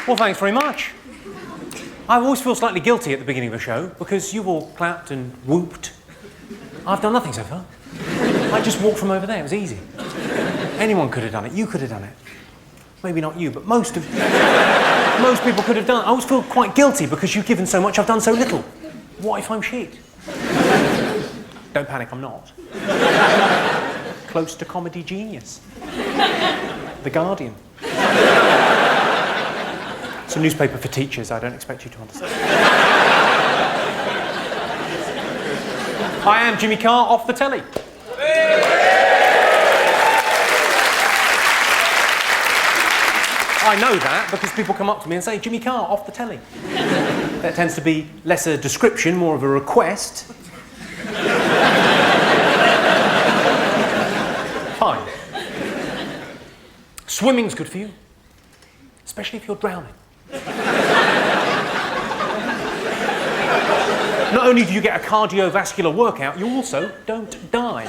Well, thanks very much. I always feel slightly guilty at the beginning of a show because you've all clapped and whooped. I've done nothing so far. I just walked from over there. It was easy. Anyone could have done it. You could have done it. Maybe not you, but most people could have done it. I always feel quite guilty because you've given so much, I've done so little. What if I'm shit? Don't panic, I'm not. Close to comedy genius. The Guardian. It's a newspaper for teachers, I don't expect you to understand. I am Jimmy Carr, off the telly. I know that because people come up to me and say, Jimmy Carr, off the telly. That tends to be less a description, more of a request. Fine. Swimming's good for you, especially if you're drowning. Not only do you get a cardiovascular workout, you also don't die.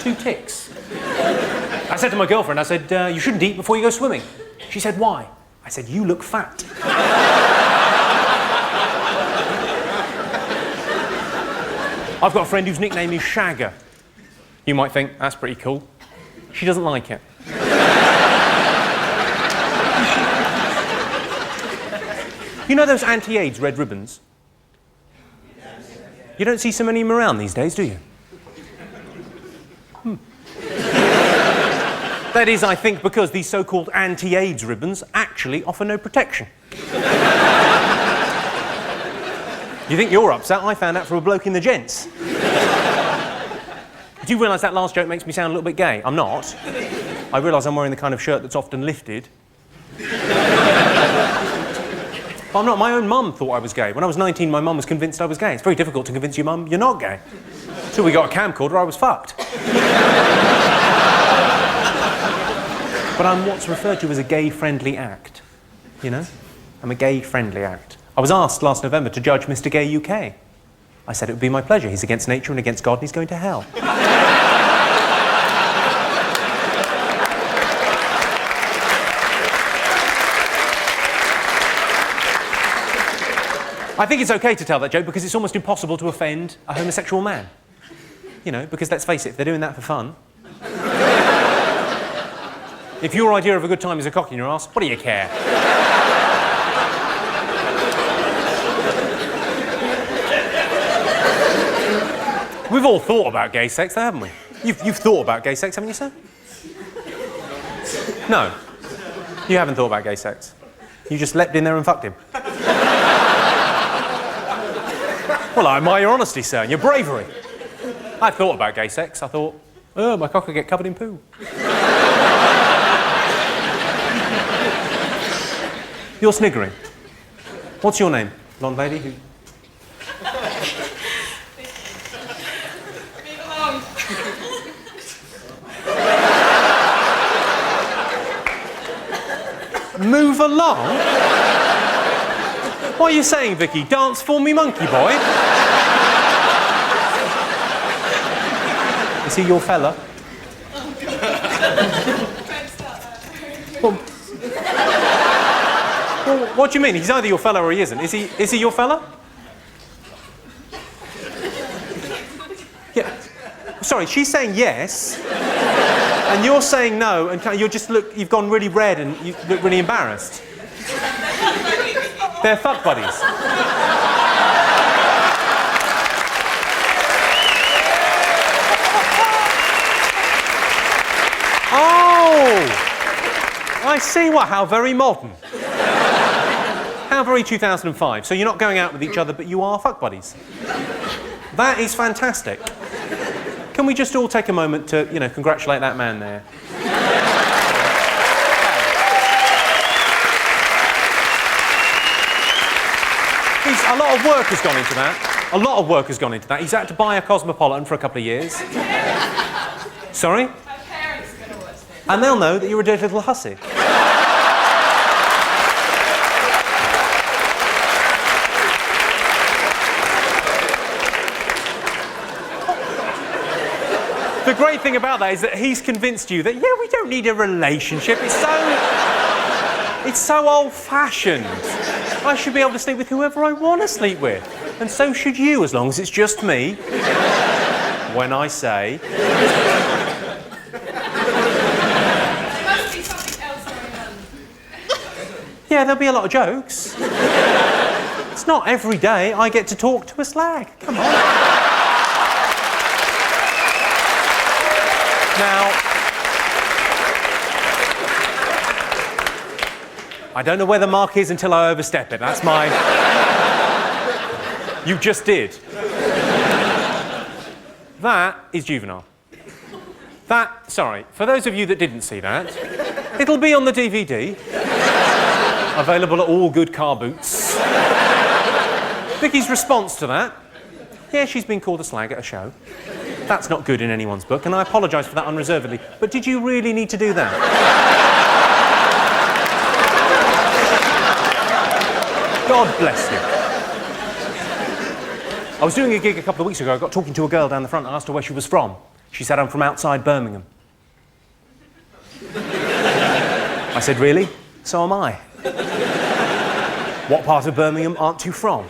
2 ticks. I said to my girlfriend, I said, you shouldn't eat before you go swimming. She said, why? I said, you look fat. I've got a friend whose nickname is Shagger. You might think, that's pretty cool. She doesn't like it. You know those anti-AIDS red ribbons? You don't see so many of them around these days, do you? That is, I think, because these so-called anti-AIDS ribbons actually offer no protection. You think you're upset? I found out from a bloke in the gents. Do you realise that last joke makes me sound a little bit gay? I'm not. I realise I'm wearing the kind of shirt that's often lifted. But I'm not. My own mum thought I was gay. When I was 19, my mum was convinced I was gay. It's very difficult to convince your mum you're not gay. Until we got a camcorder, I was fucked. But I'm what's referred to as a gay-friendly act. You know? I'm a gay-friendly act. I was asked last November to judge Mr. Gay UK. I said it would be my pleasure. He's against nature and against God and he's going to hell. I think it's okay to tell that joke because it's almost impossible to offend a homosexual man. You know, because let's face it, if they're doing that for fun... If your idea of a good time is a cock in your arse, what do you care? We've all thought about gay sex, though, haven't we? You've thought about gay sex, haven't you, sir? No. You haven't thought about gay sex. You just leapt in there and fucked him. Well, I admire your honesty, sir, and your bravery. I thought about gay sex. I thought, oh, my cock will get covered in poo. You're sniggering. What's your name, blonde lady? Who... Move along? What are you saying, Vicky? Dance for me, monkey boy? Is he your fella? Well, what do you mean? He's either your fella or he isn't. Is he your fella? Yeah. Sorry, she's saying yes, and you're saying no, and you've gone really red and you look really embarrassed. They're fuck buddies. Oh! I see. What? How very modern. How very 2005. So you're not going out with each other, but you are fuck buddies. That is fantastic. Can we just all take a moment to, you know, congratulate that man there? A lot of work has gone into that. A lot of work has gone into that. He's had to buy a Cosmopolitan for a couple of years. Sorry? Her parents are going to watch this. And they'll know that you're a dirty little hussy. The great thing about that is that he's convinced you that, yeah, we don't need a relationship. It's so... It's so old-fashioned. I should be able to sleep with whoever I want to sleep with. And so should you, as long as it's just me. When I say... There must be something else going on. Yeah, there'll be a lot of jokes. It's not every day I get to talk to a slag. Come on. Now... I don't know where the mark is until I overstep it. That's my... You just did. That is juvenile. Sorry, for those of you that didn't see that, it'll be on the DVD. Available at all good car boots. Vicky's response to that, yeah, she's been called a slag at a show. That's not good in anyone's book, and I apologise for that unreservedly. But did you really need to do that? God bless you. I was doing a gig a couple of weeks ago. I got talking to a girl down the front and asked her where she was from. She said, I'm from outside Birmingham. I said, really? So am I. What part of Birmingham aren't you from?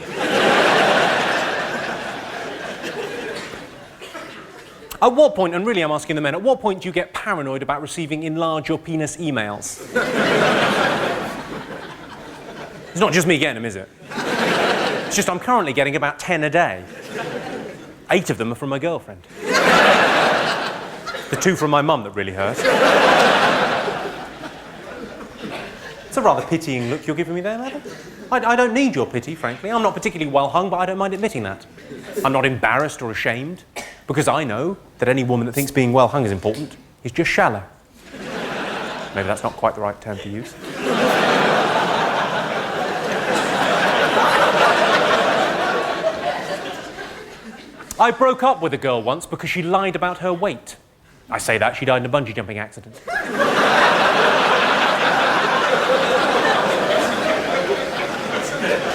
At what point, and really I'm asking the men, at what point do you get paranoid about receiving enlarge your penis emails? It's not just me getting them, is it? It's just I'm currently getting about 10 a day. 8 of them are from my girlfriend. The 2 from my mum that really hurt. It's a rather pitying look you're giving me there, madam. I don't need your pity, frankly. I'm not particularly well hung, but I don't mind admitting that. I'm not embarrassed or ashamed, because I know that any woman that thinks being well hung is important is just shallow. Maybe that's not quite the right term to use. I broke up with a girl once because she lied about her weight. I say that, she died in a bungee jumping accident.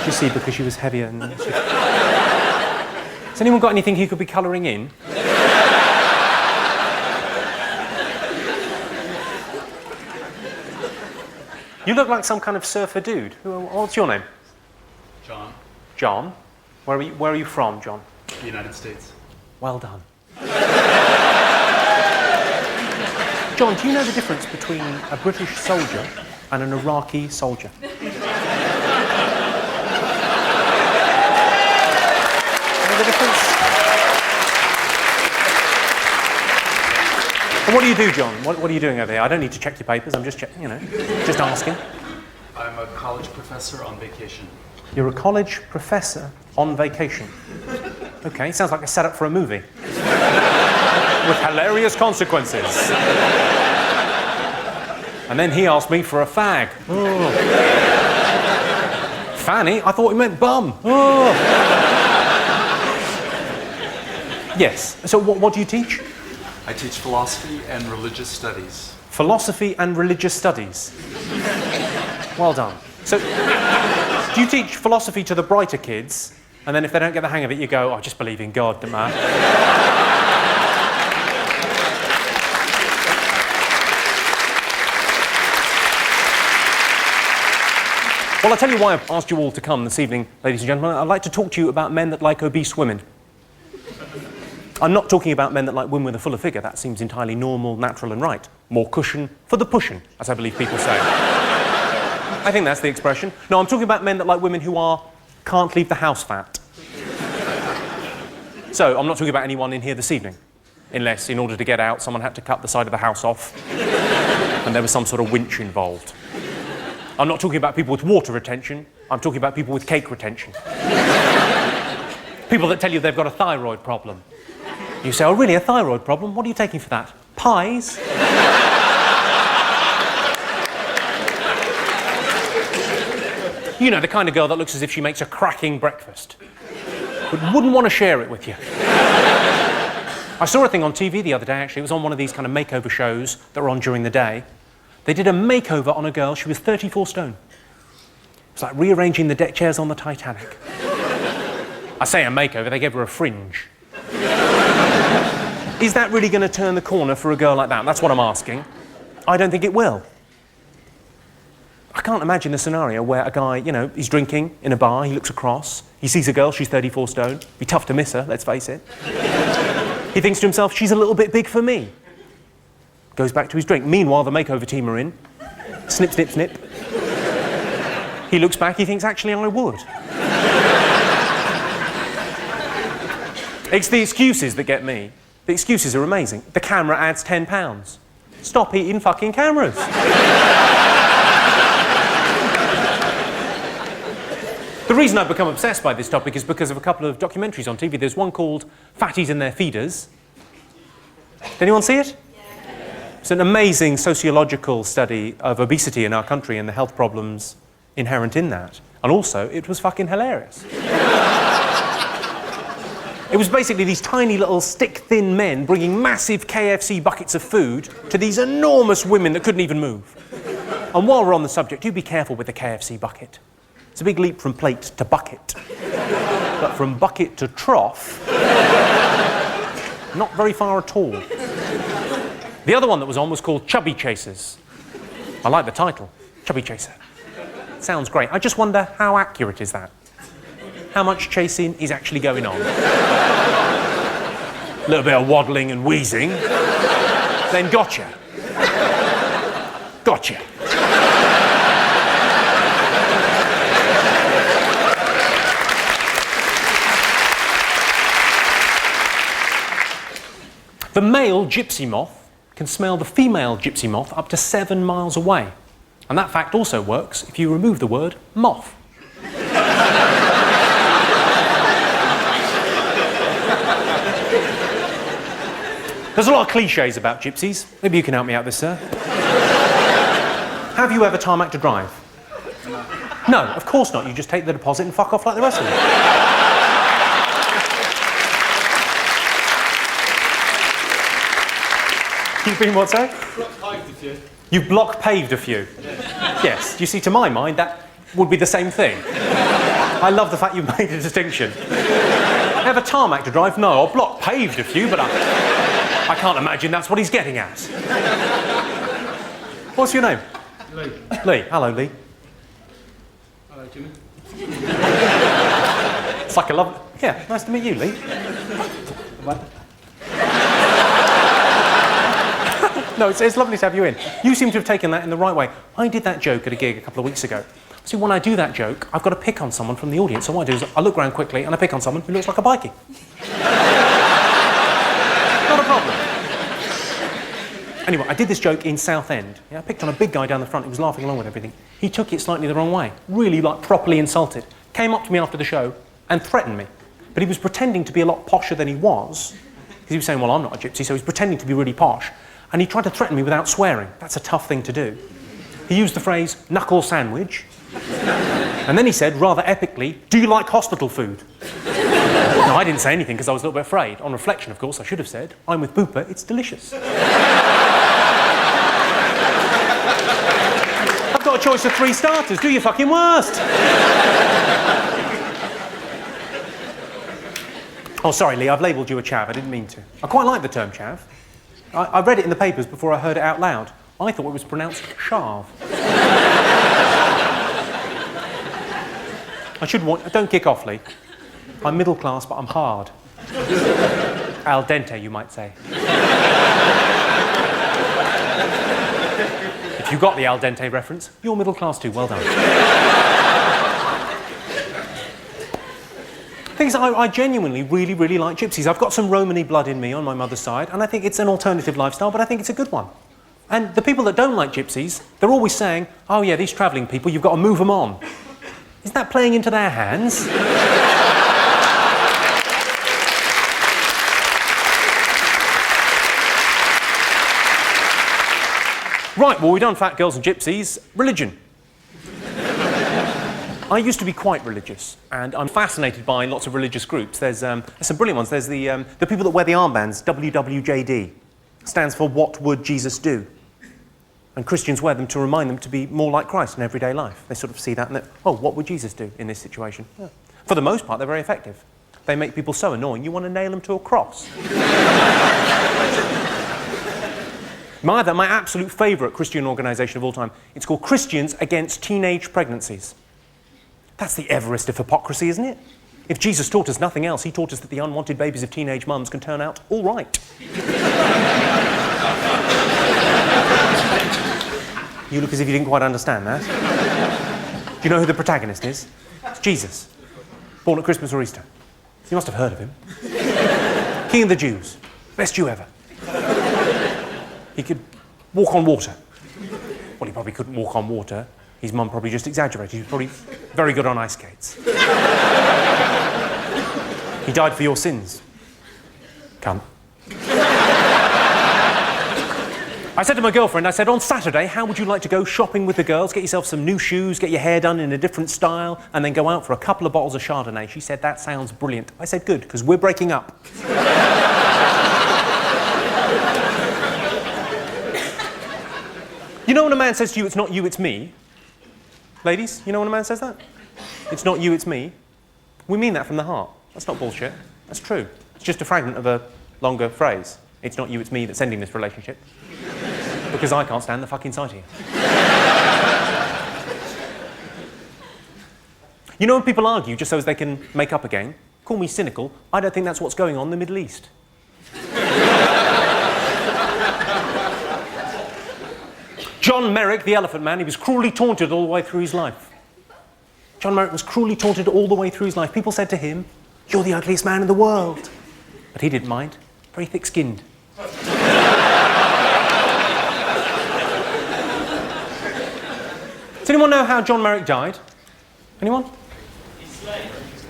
You see, because she was heavier and... Has anyone got anything he could be colouring in? You look like some kind of surfer dude. What's your name? John. John? Where are you from, John? The United States. Well done. John, do you know the difference between a British soldier and an Iraqi soldier? You know the difference? And what do you do, John? What are you doing over here? I don't need to check your papers, I'm just checking, just asking. I'm a college professor on vacation. You're a college professor on vacation. Okay, sounds like a setup for a movie. With hilarious consequences. And then he asked me for a fag. Oh. Fanny? I thought he meant bum. Oh. Yes. So what do you teach? I teach philosophy and religious studies. Philosophy and religious studies. Well done. So, do you teach philosophy to the brighter kids, and then if they don't get the hang of it, you go, I just believe in God, don't I? Well, I'll tell you why I've asked you all to come this evening, ladies and gentlemen. I'd like to talk to you about men that like obese women. I'm not talking about men that like women with a fuller figure. That seems entirely normal, natural and right. More cushion for the pushing, as I believe people say. I think that's the expression. No, I'm talking about men that like women who can't leave the house fat. So, I'm not talking about anyone in here this evening. Unless, in order to get out, someone had to cut the side of the house off and there was some sort of winch involved. I'm not talking about people with water retention. I'm talking about people with cake retention. People that tell you they've got a thyroid problem. You say, oh, really, a thyroid problem? What are you taking for that? Pies? You know, the kind of girl that looks as if she makes a cracking breakfast, but wouldn't want to share it with you. I saw a thing on TV the other day, actually. It was on one of these kind of makeover shows that were on during the day. They did a makeover on a girl. She was 34 stone. It's like rearranging the deck chairs on the Titanic. I say a makeover, they gave her a fringe. Is that really going to turn the corner for a girl like that? That's what I'm asking. I don't think it will. I can't imagine a scenario where a guy, you know, he's drinking in a bar, he looks across, he sees a girl, she's 34 stone, be tough to miss her, let's face it. He thinks to himself, she's a little bit big for me. Goes back to his drink. Meanwhile, the makeover team are in. Snip, snip, snip. He looks back, he thinks, actually, I would. It's the excuses that get me. The excuses are amazing. The camera adds £10. Stop eating fucking cameras. The reason I've become obsessed by this topic is because of a couple of documentaries on TV. There's one called Fatties and Their Feeders. Did anyone see it? It's an amazing sociological study of obesity in our country and the health problems inherent in that. And also, it was fucking hilarious. It was basically these tiny little stick-thin men bringing massive KFC buckets of food to these enormous women that couldn't even move. And while we're on the subject, do be careful with the KFC bucket. It's a big leap from plate to bucket. But from bucket to trough, not very far at all. The other one that was on was called Chubby Chasers. I like the title, Chubby Chaser. Sounds great. I just wonder, how accurate is that? How much chasing is actually going on? A little bit of waddling and wheezing. Then gotcha. Gotcha. The male gypsy moth can smell the female gypsy moth up to 7 miles away. And that fact also works if you remove the word moth. There's a lot of cliches about gypsies. Maybe you can help me out with this, sir. Have you ever tarmac to drive? No, of course not. You just take the deposit and fuck off like the rest of them. You've been what, sir? Block paved a few. You've block paved a few? Yeah. Yes. You see, to my mind, that would be the same thing. I love the fact you've made a distinction. Ever tarmac to drive? No, I'll block paved a few, but I can't imagine that's what he's getting at. What's your name? Lee. Lee. Hello, Lee. Hello, Jimmy. It's like a love... Yeah, nice to meet you, Lee. What? No, it's lovely to have you in. You seem to have taken that in the right way. I did that joke at a gig a couple of weeks ago. See, when I do that joke, I've got to pick on someone from the audience. So what I do is I look around quickly and I pick on someone who looks like a bikie. Not a problem. Anyway, I did this joke in Southend. Yeah, I picked on a big guy down the front who was laughing along with everything. He took it slightly the wrong way. Really, like, properly insulted. Came up to me after the show and threatened me. But he was pretending to be a lot posher than he was. Because he was saying, well, I'm not a gypsy, so he's pretending to be really posh. And he tried to threaten me without swearing. That's a tough thing to do. He used the phrase, knuckle sandwich. And then he said, rather epically, do you like hospital food? No, I didn't say anything because I was a little bit afraid. On reflection, of course, I should have said, I'm with Booper, it's delicious. I've got a choice of 3 starters. Do your fucking worst. Oh, sorry, Lee, I've labelled you a chav. I didn't mean to. I quite like the term chav. I read it in the papers before I heard it out loud. I thought it was pronounced chav. Don't kick off, Lee. I'm middle class, but I'm hard. Al dente, you might say. If you got the al dente reference, you're middle class too. Well done. Things I genuinely really, really like gypsies. I've got some Romany blood in me on my mother's side, and I think it's an alternative lifestyle, but I think it's a good one. And the people that don't like gypsies, they're always saying, oh yeah, these travelling people, you've got to move them on. Isn't that playing into their hands? Right, well, we've done fat girls and gypsies. Religion. I used to be quite religious, and I'm fascinated by lots of religious groups. There's some brilliant ones. There's the people that wear the armbands, WWJD. Stands for What Would Jesus Do? And Christians wear them to remind them to be more like Christ in everyday life. They sort of see that and oh, what would Jesus do in this situation? Yeah. For the most part, they're very effective. They make people so annoying, you want to nail them to a cross. My absolute favourite Christian organisation of all time. It's called Christians Against Teenage Pregnancies. That's the Everest of hypocrisy, isn't it? If Jesus taught us nothing else, he taught us that the unwanted babies of teenage mums can turn out all right. You look as if you didn't quite understand that. Do you know who the protagonist is? It's Jesus. Born at Christmas or Easter. You must have heard of him. King of the Jews. Best Jew ever. He could walk on water. Well, he probably couldn't walk on water. His mum probably just exaggerated. He was probably very good on ice skates. He died for your sins. Cunt. I said to my girlfriend, I said, on Saturday, how would you like to go shopping with the girls, get yourself some new shoes, get your hair done in a different style, and then go out for a couple of bottles of Chardonnay? She said, that sounds brilliant. I said, good, because we're breaking up. You know when a man says to you, it's not you, it's me? Ladies, you know when a man says that? It's not you, it's me. We mean that from the heart. That's not bullshit. That's true. It's just a fragment of a longer phrase. It's not you, it's me that's ending this relationship. Because I can't stand the fucking sight of you. You know when people argue just so as they can make up again? Call me cynical. I don't think that's what's going on in the Middle East. John Merrick, the Elephant Man, he was cruelly taunted all the way through his life. John Merrick was cruelly taunted all the way through his life. People said to him, you're the ugliest man in the world. But he didn't mind. Very thick-skinned. Does anyone know how John Merrick died? Anyone?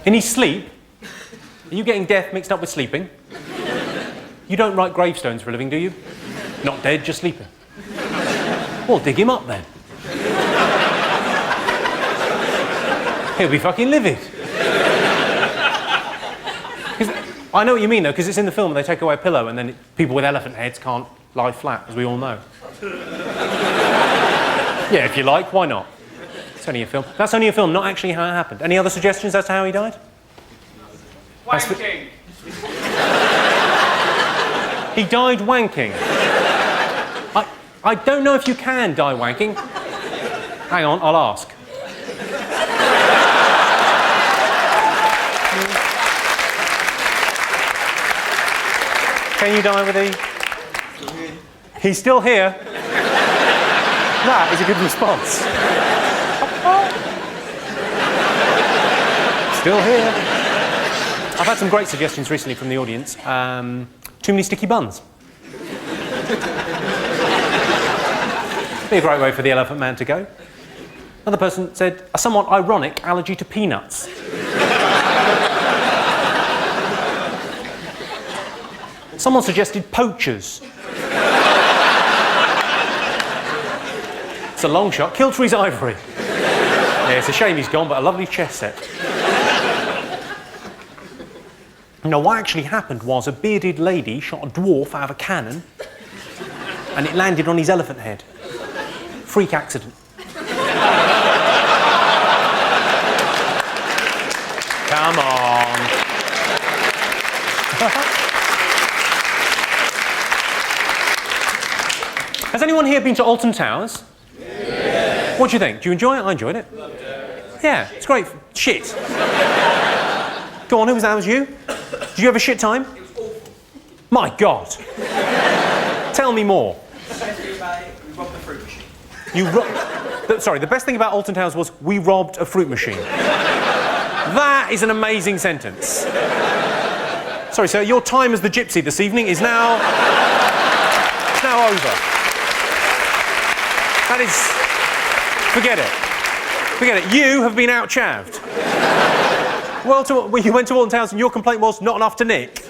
In his sleep? Are you getting death mixed up with sleeping? You don't write gravestones for a living, do you? Not dead, just sleeping. Well, dig him up then. He'll be fucking livid. I know what you mean, though, because it's in the film and they take away a pillow and then people with elephant heads can't lie flat, as we all know. Yeah, if you like, why not? It's only a film. That's only a film, not actually how it happened. Any other suggestions as to how he died? Wanking. He died wanking. I don't know if you can die wanking. Hang on, I'll ask. Can you die with a... Still here. He's still here. That is a good response. Still here. I've had some great suggestions recently from the audience. Too many sticky buns. Be a great way for the Elephant Man to go. Another person said, a somewhat ironic allergy to peanuts. Someone suggested poachers. It's a long shot. Kiltree's ivory. Yeah, it's a shame he's gone, but a lovely chess set. No, what actually happened was a bearded lady shot a dwarf out of a cannon and it landed on his elephant head. Freak accident. Come on. Has anyone here been to Alton Towers? Yeah. What do you think? Do you enjoy it? I enjoyed it. Yeah, it's great. Shit. Go on, who was that? Was you? Did you have a shit time? It was awful. My God. Tell me more. The best thing about it, we robbed the fruit machine. Sorry, the best thing about Alton Towers was we robbed a fruit machine. That is an amazing sentence. Sorry, sir, your time as the gypsy this evening is now over. That is... Forget it. Forget it. You have been out-chavved. Well, you went to Alton Towers and your complaint was not enough to nick.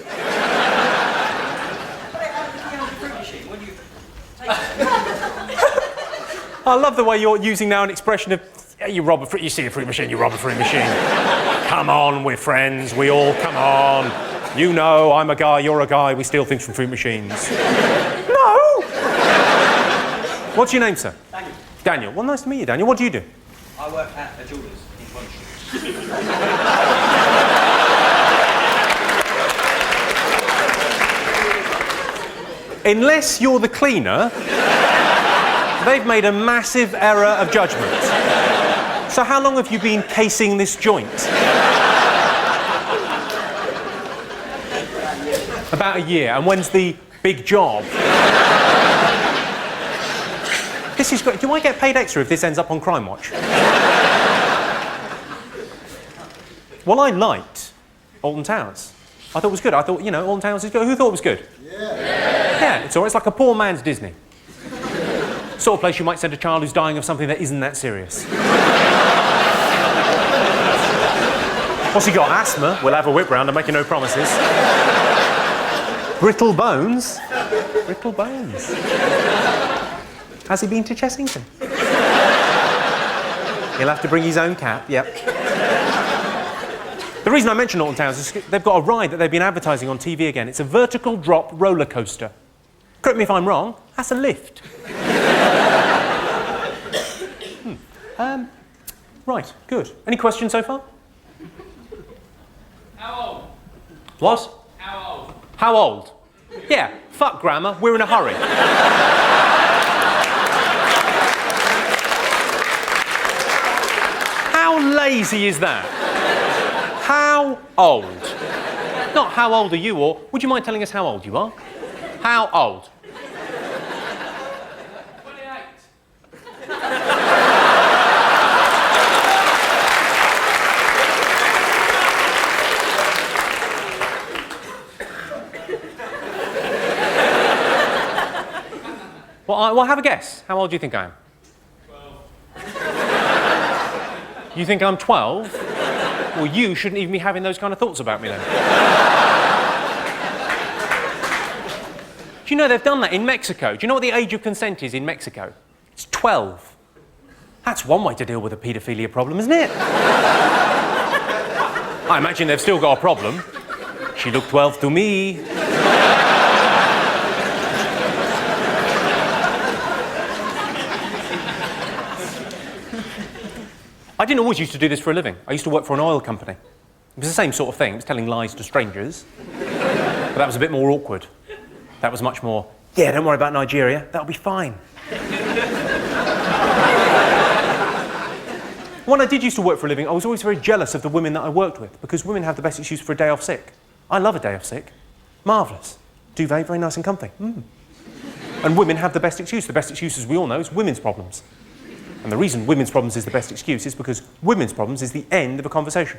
I love the way you're using now an expression of, you see a fruit machine, you rob a fruit machine. Come on, we're friends, we all, come on. You know, I'm a guy, you're a guy, we steal things from fruit machines. No! What's your name, sir? Daniel. Daniel. Well, nice to meet you, Daniel. What do you do? I work at a jeweller's in Bond Street. Unless you're the cleaner, they've made a massive error of judgment. So how long have you been casing this joint? About a year. And when's the big job? This is great. Do I get paid extra if this ends up on Crime Watch? Well, I liked Alton Towers. I thought it was good. I thought, you know, Alton Towers is good. Who thought it was good? Yeah, it's all right. It's like a poor man's Disney. Sort of place you might send a child who's dying of something that isn't that serious. What's he got? Asthma? We'll have a whip round. I'm making no promises. Brittle bones? Brittle bones. Has he been to Chessington? He'll have to bring his own cap, yep. The reason I mention Alton Towers is they've got a ride that they've been advertising on TV again. It's a vertical drop roller coaster. Correct me if I'm wrong, that's a lift. Right, good. Any questions so far? How old? What? How old? How old? Yeah, fuck grammar, we're in a hurry. How lazy is that? How old? Not how old are you, or would you mind telling us how old you are? How old? 28. Well, have a guess. How old do you think I am? 12. You think I'm 12? Well, you shouldn't even be having those kind of thoughts about me then. Do you know they've done that in Mexico? Do you know what the age of consent is in Mexico? It's 12. That's one way to deal with a paedophilia problem, isn't it? I imagine they've still got a problem. She looked 12 to me. I didn't always used to do this for a living. I used to work for an oil company. It was the same sort of thing. It was telling lies to strangers. But that was a bit more awkward. That was much more, yeah, don't worry about Nigeria. That'll be fine. When I did used to work for a living, I was always very jealous of the women that I worked with because women have the best excuse for a day off sick. I love a day off sick. Marvellous. Duvet, very nice and comfy. And women have the best excuse. The best excuse, as we all know, is women's problems. And the reason women's problems is the best excuse is because women's problems is the end of a conversation.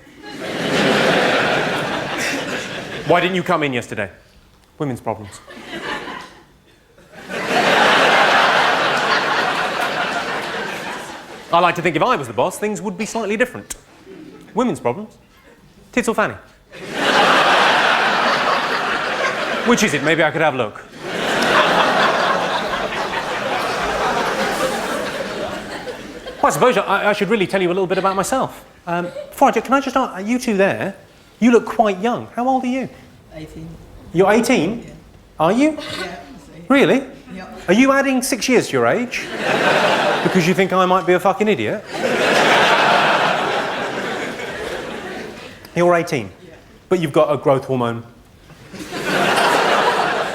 Why didn't you come in yesterday? Women's problems. I like to think if I was the boss, things would be slightly different. Women's problems. Tits or fanny? Which is it? Maybe I could have a look. Well, I suppose I should really tell you a little bit about myself. Before I do, can I just ask, you two there, you look quite young. How old are you? 18. You're 18? Yeah. Are you? Yeah. Really? Yeah. Are you adding 6 years to your age? Because you think I might be a fucking idiot? You're 18, Yeah. but you've got a growth hormone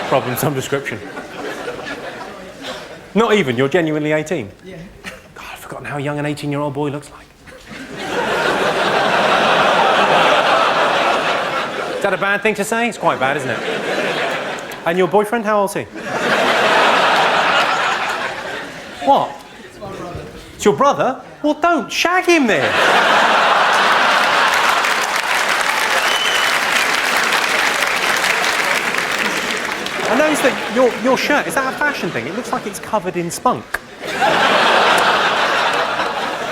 problem of some description. Not even, you're genuinely 18. Yeah. God, I've forgotten how young an 18-year-old boy looks like. Is that a bad thing to say? It's quite bad, isn't it? And your boyfriend, how old is he? What? It's my brother. It's your brother? Well, don't shag him then. I noticed that your shirt, is that a fashion thing? It looks like it's covered in spunk.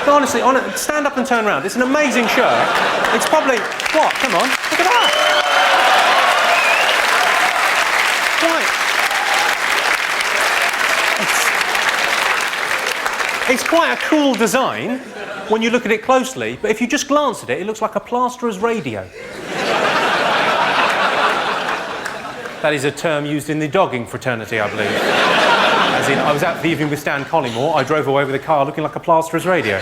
No, honestly, stand up and turn around. It's an amazing shirt. It's probably... What? Come on. Look at that. It's quite a cool design when you look at it closely, but if you just glance at it, it looks like a plasterer's radio. That is a term used in the dogging fraternity, I believe. As in, I was out for the evening with Stan Collymore, I drove away with a car looking like a plasterer's radio.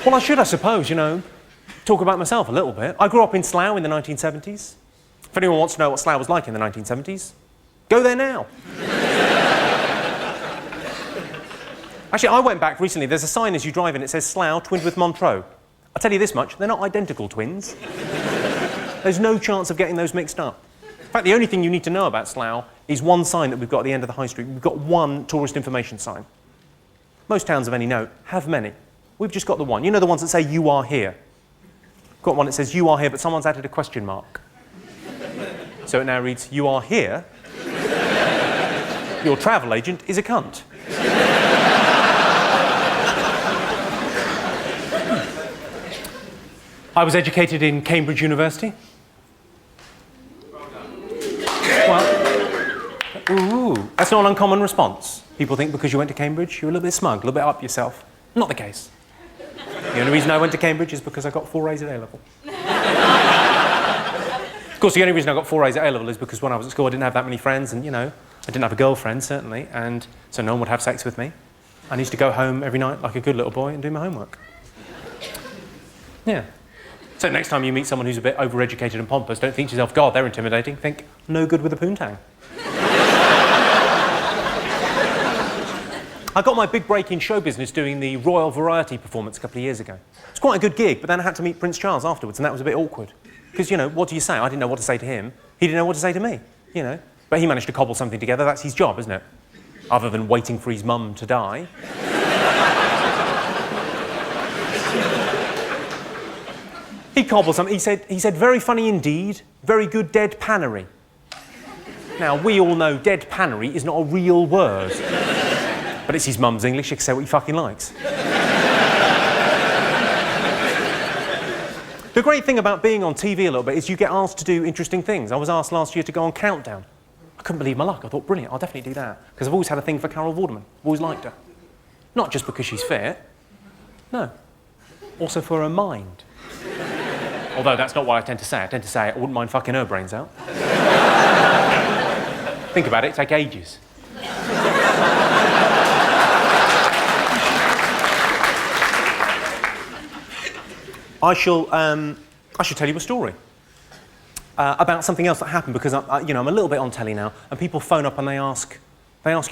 Well, I should, I suppose, you know. talk about myself a little bit. I grew up in Slough in the 1970s. If anyone wants to know what Slough was like in the 1970s, go there now. Actually, I went back recently. There's a sign as you drive in, it says Slough twinned with Montreux. I'll tell you this much, they're not identical twins. There's no chance of getting those mixed up. In fact, the only thing you need to know about Slough is one sign that we've got at the end of the high street. We've got one tourist information sign. Most towns of any note have many. We've just got the one. You know the ones that say, you are here? We've got one that says, you are here, but someone's added a question mark. So it now reads, you are here. Your travel agent is a cunt. I was educated in Cambridge University. Well, ooh, that's not an uncommon response. People think because you went to Cambridge, you're a little bit smug, a little bit up yourself. Not the case. The only reason I went to Cambridge is because I got 4 A's at A-level. Of course, the only reason I got 4 A's at A-level is because when I was at school, I didn't have that many friends, and, you know, I didn't have a girlfriend, certainly, and so no one would have sex with me. I used to go home every night like a good little boy and do my homework. Yeah. So next time you meet someone who's a bit overeducated and pompous, don't think to yourself, God, they're intimidating. Think, no good with a poontang. I got my big break in show business doing the Royal Variety performance a couple of years ago. It's quite a good gig, but then I had to meet Prince Charles afterwards, and that was a bit awkward. Because, you know, what do you say? I didn't know what to say to him. He didn't know what to say to me, you know. But he managed to cobble something together. That's his job, isn't it? Other than waiting for his mum to die. He cobbled something. He said, very funny indeed, very good deadpanery. Now, we all know deadpanery is not a real word. But it's his mum's English, he can say what he fucking likes. The great thing about being on TV a little bit is you get asked to do interesting things. I was asked last year to go on Countdown. I couldn't believe my luck. I thought, brilliant, I'll definitely do that. Because I've always had a thing for Carol Vorderman. I've always liked her. Not just because she's fit. No. Also for her mind. Although that's not what I tend to say. I tend to say I wouldn't mind fucking her brains out. Think about it, it'd take ages. I should tell you a story about something else that happened because I'm a little bit on telly now, and people phone up and they ask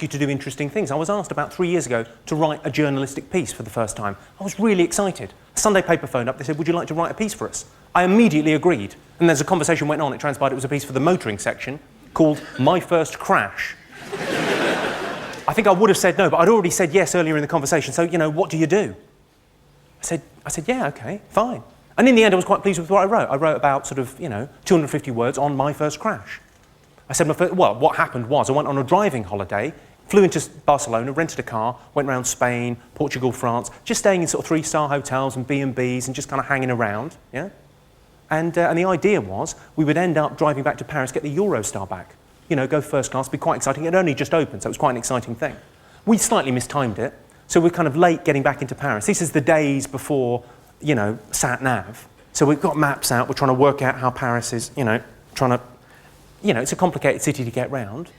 you to do interesting things. I was asked about 3 years ago to write a journalistic piece for the first time. I was really excited. A Sunday paper phoned up. They said, "Would you like to write a piece for us?" I immediately agreed, and as a conversation went on, it transpired it was a piece for the motoring section called "My First Crash." I think I would have said no, but I'd already said yes earlier in the conversation. So, you know, what do you do? I said, yeah, okay, fine. And in the end, I was quite pleased with what I wrote. I wrote about sort of, 250 words on my first crash. I said, what happened was I went on a driving holiday, flew into Barcelona, rented a car, went around Spain, Portugal, France, just staying in sort of 3-star hotels and B&Bs and just kind of hanging around, yeah? And the idea was we would end up driving back to Paris, get the Eurostar back. You know, go first class, be quite exciting. It had only just opened, so it was quite an exciting thing. We slightly mistimed it. So we're kind of late getting back into Paris. This is the days before, sat-nav. So we've got maps out, we're trying to work out how Paris is, it's a complicated city to get round.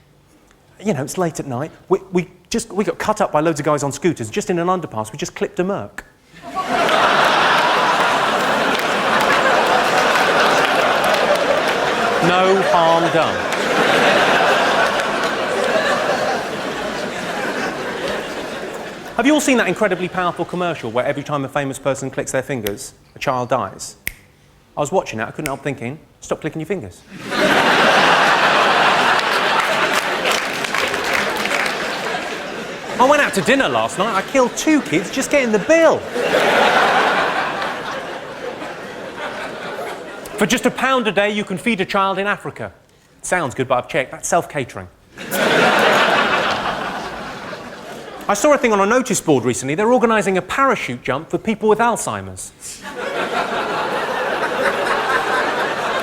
It's late at night. We got cut up by loads of guys on scooters, just in an underpass, we just clipped a Merc. No harm done. Have you all seen that incredibly powerful commercial where every time a famous person clicks their fingers, a child dies? I was watching it, I couldn't help thinking, stop clicking your fingers. I went out to dinner last night, I killed 2 kids just getting the bill. For just £1 a day, you can feed a child in Africa. Sounds good, but I've checked, that's self-catering. I saw a thing on a notice board recently. They're organising a parachute jump for people with Alzheimer's.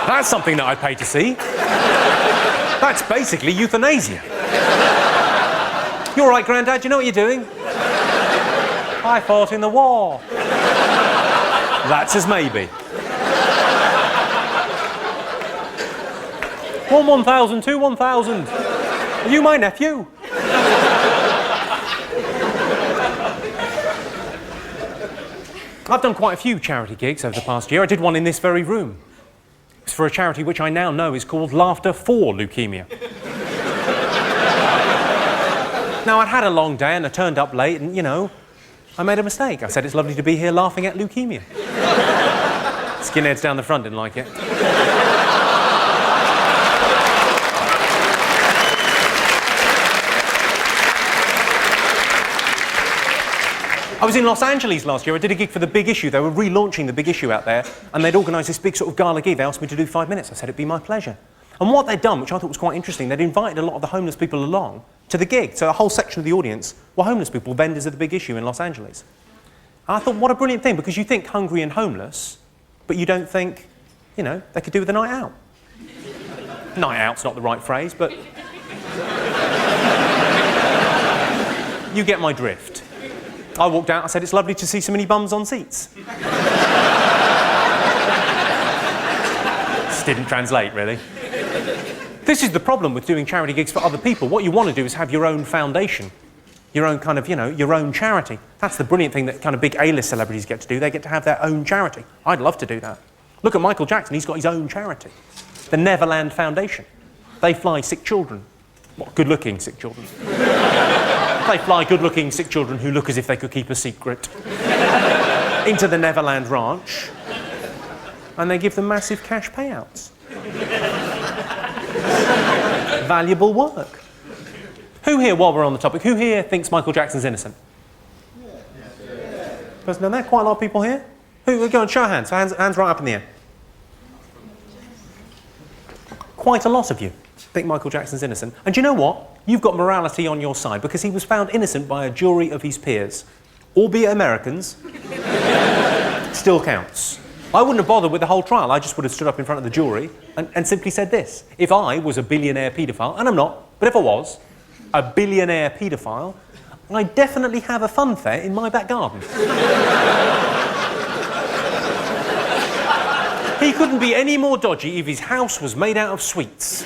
That's something that I'd pay to see. That's basically euthanasia. You all right, Grandad? Do you know what you're doing? I fought in the war. That's as maybe. 1,000, 2, 1,000. Are you my nephew? I've done quite a few charity gigs over the past year. I did one in this very room. It's for a charity which I now know is called Laughter for Leukemia. Now, I'd had a long day and I turned up late and, you know, I made a mistake. I said it's lovely to be here laughing at leukemia. Skinheads down the front didn't like it. I was in Los Angeles last year. I did a gig for The Big Issue. They were relaunching The Big Issue out there, and they'd organised this big sort of gala gig. They asked me to do 5 minutes. I said it'd be my pleasure. And what they'd done, which I thought was quite interesting, they'd invited a lot of the homeless people along to the gig. So a whole section of the audience were homeless people, vendors of The Big Issue in Los Angeles. And I thought, what a brilliant thing, because you think hungry and homeless, but you don't think, you know, they could do with a night out. Night out's not the right phrase, but you get my drift. I walked out, I said, it's lovely to see so many bums on seats. This didn't translate, really. This is the problem with doing charity gigs for other people. What you want to do is have your own foundation, your own kind of, you know, your own charity. That's the brilliant thing that kind of big A-list celebrities get to do. They get to have their own charity. I'd love to do that. Look at Michael Jackson, he's got his own charity. The Neverland Foundation. They fly sick children. What, good-looking sick children. They fly good-looking sick children who look as if they could keep a secret into the Neverland Ranch, and they give them massive cash payouts. Valuable work. Who here, while we're on the topic, who here thinks Michael Jackson's innocent? Because now there are quite a lot of people here. Who? Go on, show of hands. Hands right up in the air. Quite a lot of you think Michael Jackson's innocent. And do you know what? You've got morality on your side, because he was found innocent by a jury of his peers, albeit Americans. Still counts. I wouldn't have bothered with the whole trial. I just would have stood up in front of the jury and simply said this. If I was a billionaire paedophile, and I'm not, but if I was a billionaire paedophile, I definitely have a fun fair in my back garden. He couldn't be any more dodgy if his house was made out of sweets.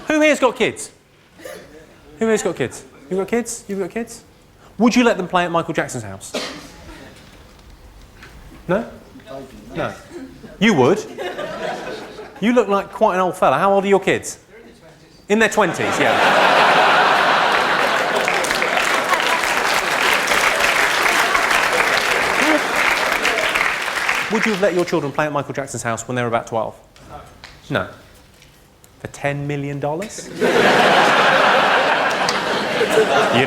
Who here's got kids? Who here's got kids? You got kids? You've got kids? Would you let them play at Michael Jackson's house? No? No. You would? You look like quite an old fella. How old are your kids? In their 20s, yeah. Would you have let your children play at Michael Jackson's house when they were about 12? No. For $10 million? You'd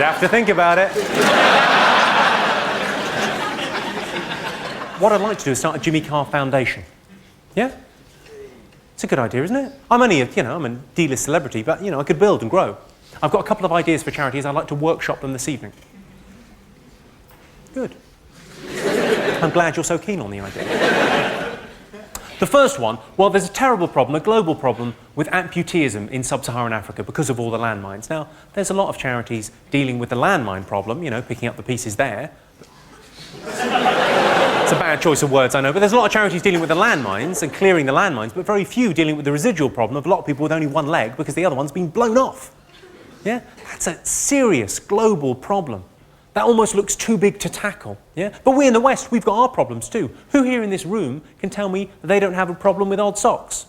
have to think about it. What I'd like to do is start a Jimmy Carr Foundation. Yeah? It's a good idea, isn't it? I'm only I'm a D-list celebrity, but, I could build and grow. I've got a couple of ideas for charities. I'd like to workshop them this evening. Good. I'm glad you're so keen on the idea. The first one, well, there's a terrible problem, a global problem, with amputeeism in sub-Saharan Africa because of all the landmines. Now, there's a lot of charities dealing with the landmine problem, picking up the pieces there. It's a bad choice of words, I know, but there's a lot of charities dealing with the landmines and clearing the landmines, but very few dealing with the residual problem of a lot of people with only one leg because the other one's been blown off. Yeah? That's a serious global problem. That almost looks too big to tackle, yeah? But we in the West, we've got our problems too. Who here in this room can tell me they don't have a problem with odd socks?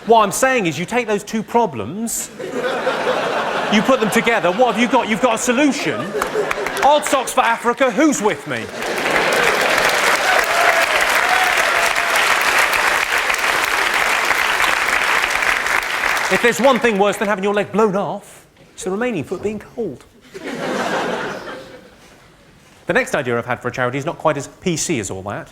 What I'm saying is you take those two problems, you put them together, what have you got? You've got a solution. Odd socks for Africa, who's with me? If there's one thing worse than having your leg blown off, it's the remaining foot being cold. The next idea I've had for a charity is not quite as PC as all that.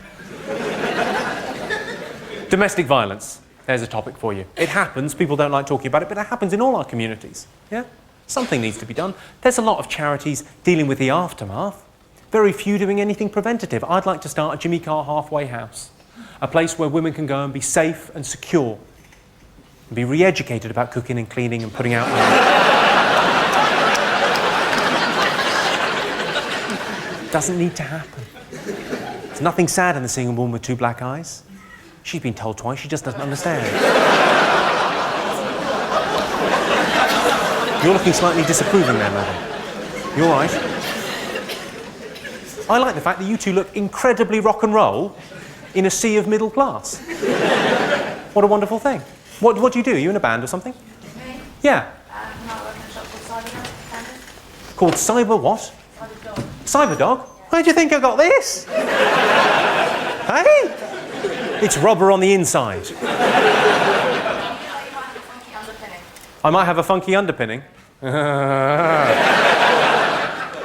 Domestic violence. There's a topic for you. It happens, people don't like talking about it, but it happens in all our communities. Yeah? Something needs to be done. There's a lot of charities dealing with the aftermath. Very few doing anything preventative. I'd like to start a Jimmy Carr halfway house. A place where women can go and be safe and secure. And be re-educated about cooking and cleaning and putting out... Doesn't need to happen. There's nothing sad in the seeing a woman with two black eyes. She's been told twice, she just doesn't understand. You're looking slightly disapproving there, madam. You're right. I like the fact that you two look incredibly rock and roll in a sea of middle class. What a wonderful thing. What do you do? Are you in a band or something? Me? Yeah. No, I work in a shop called Cyber. Called Cyber what? Cyber Dog. Cyberdog? Where do you think I got this? Hey? It's rubber on the inside. I might have a funky underpinning.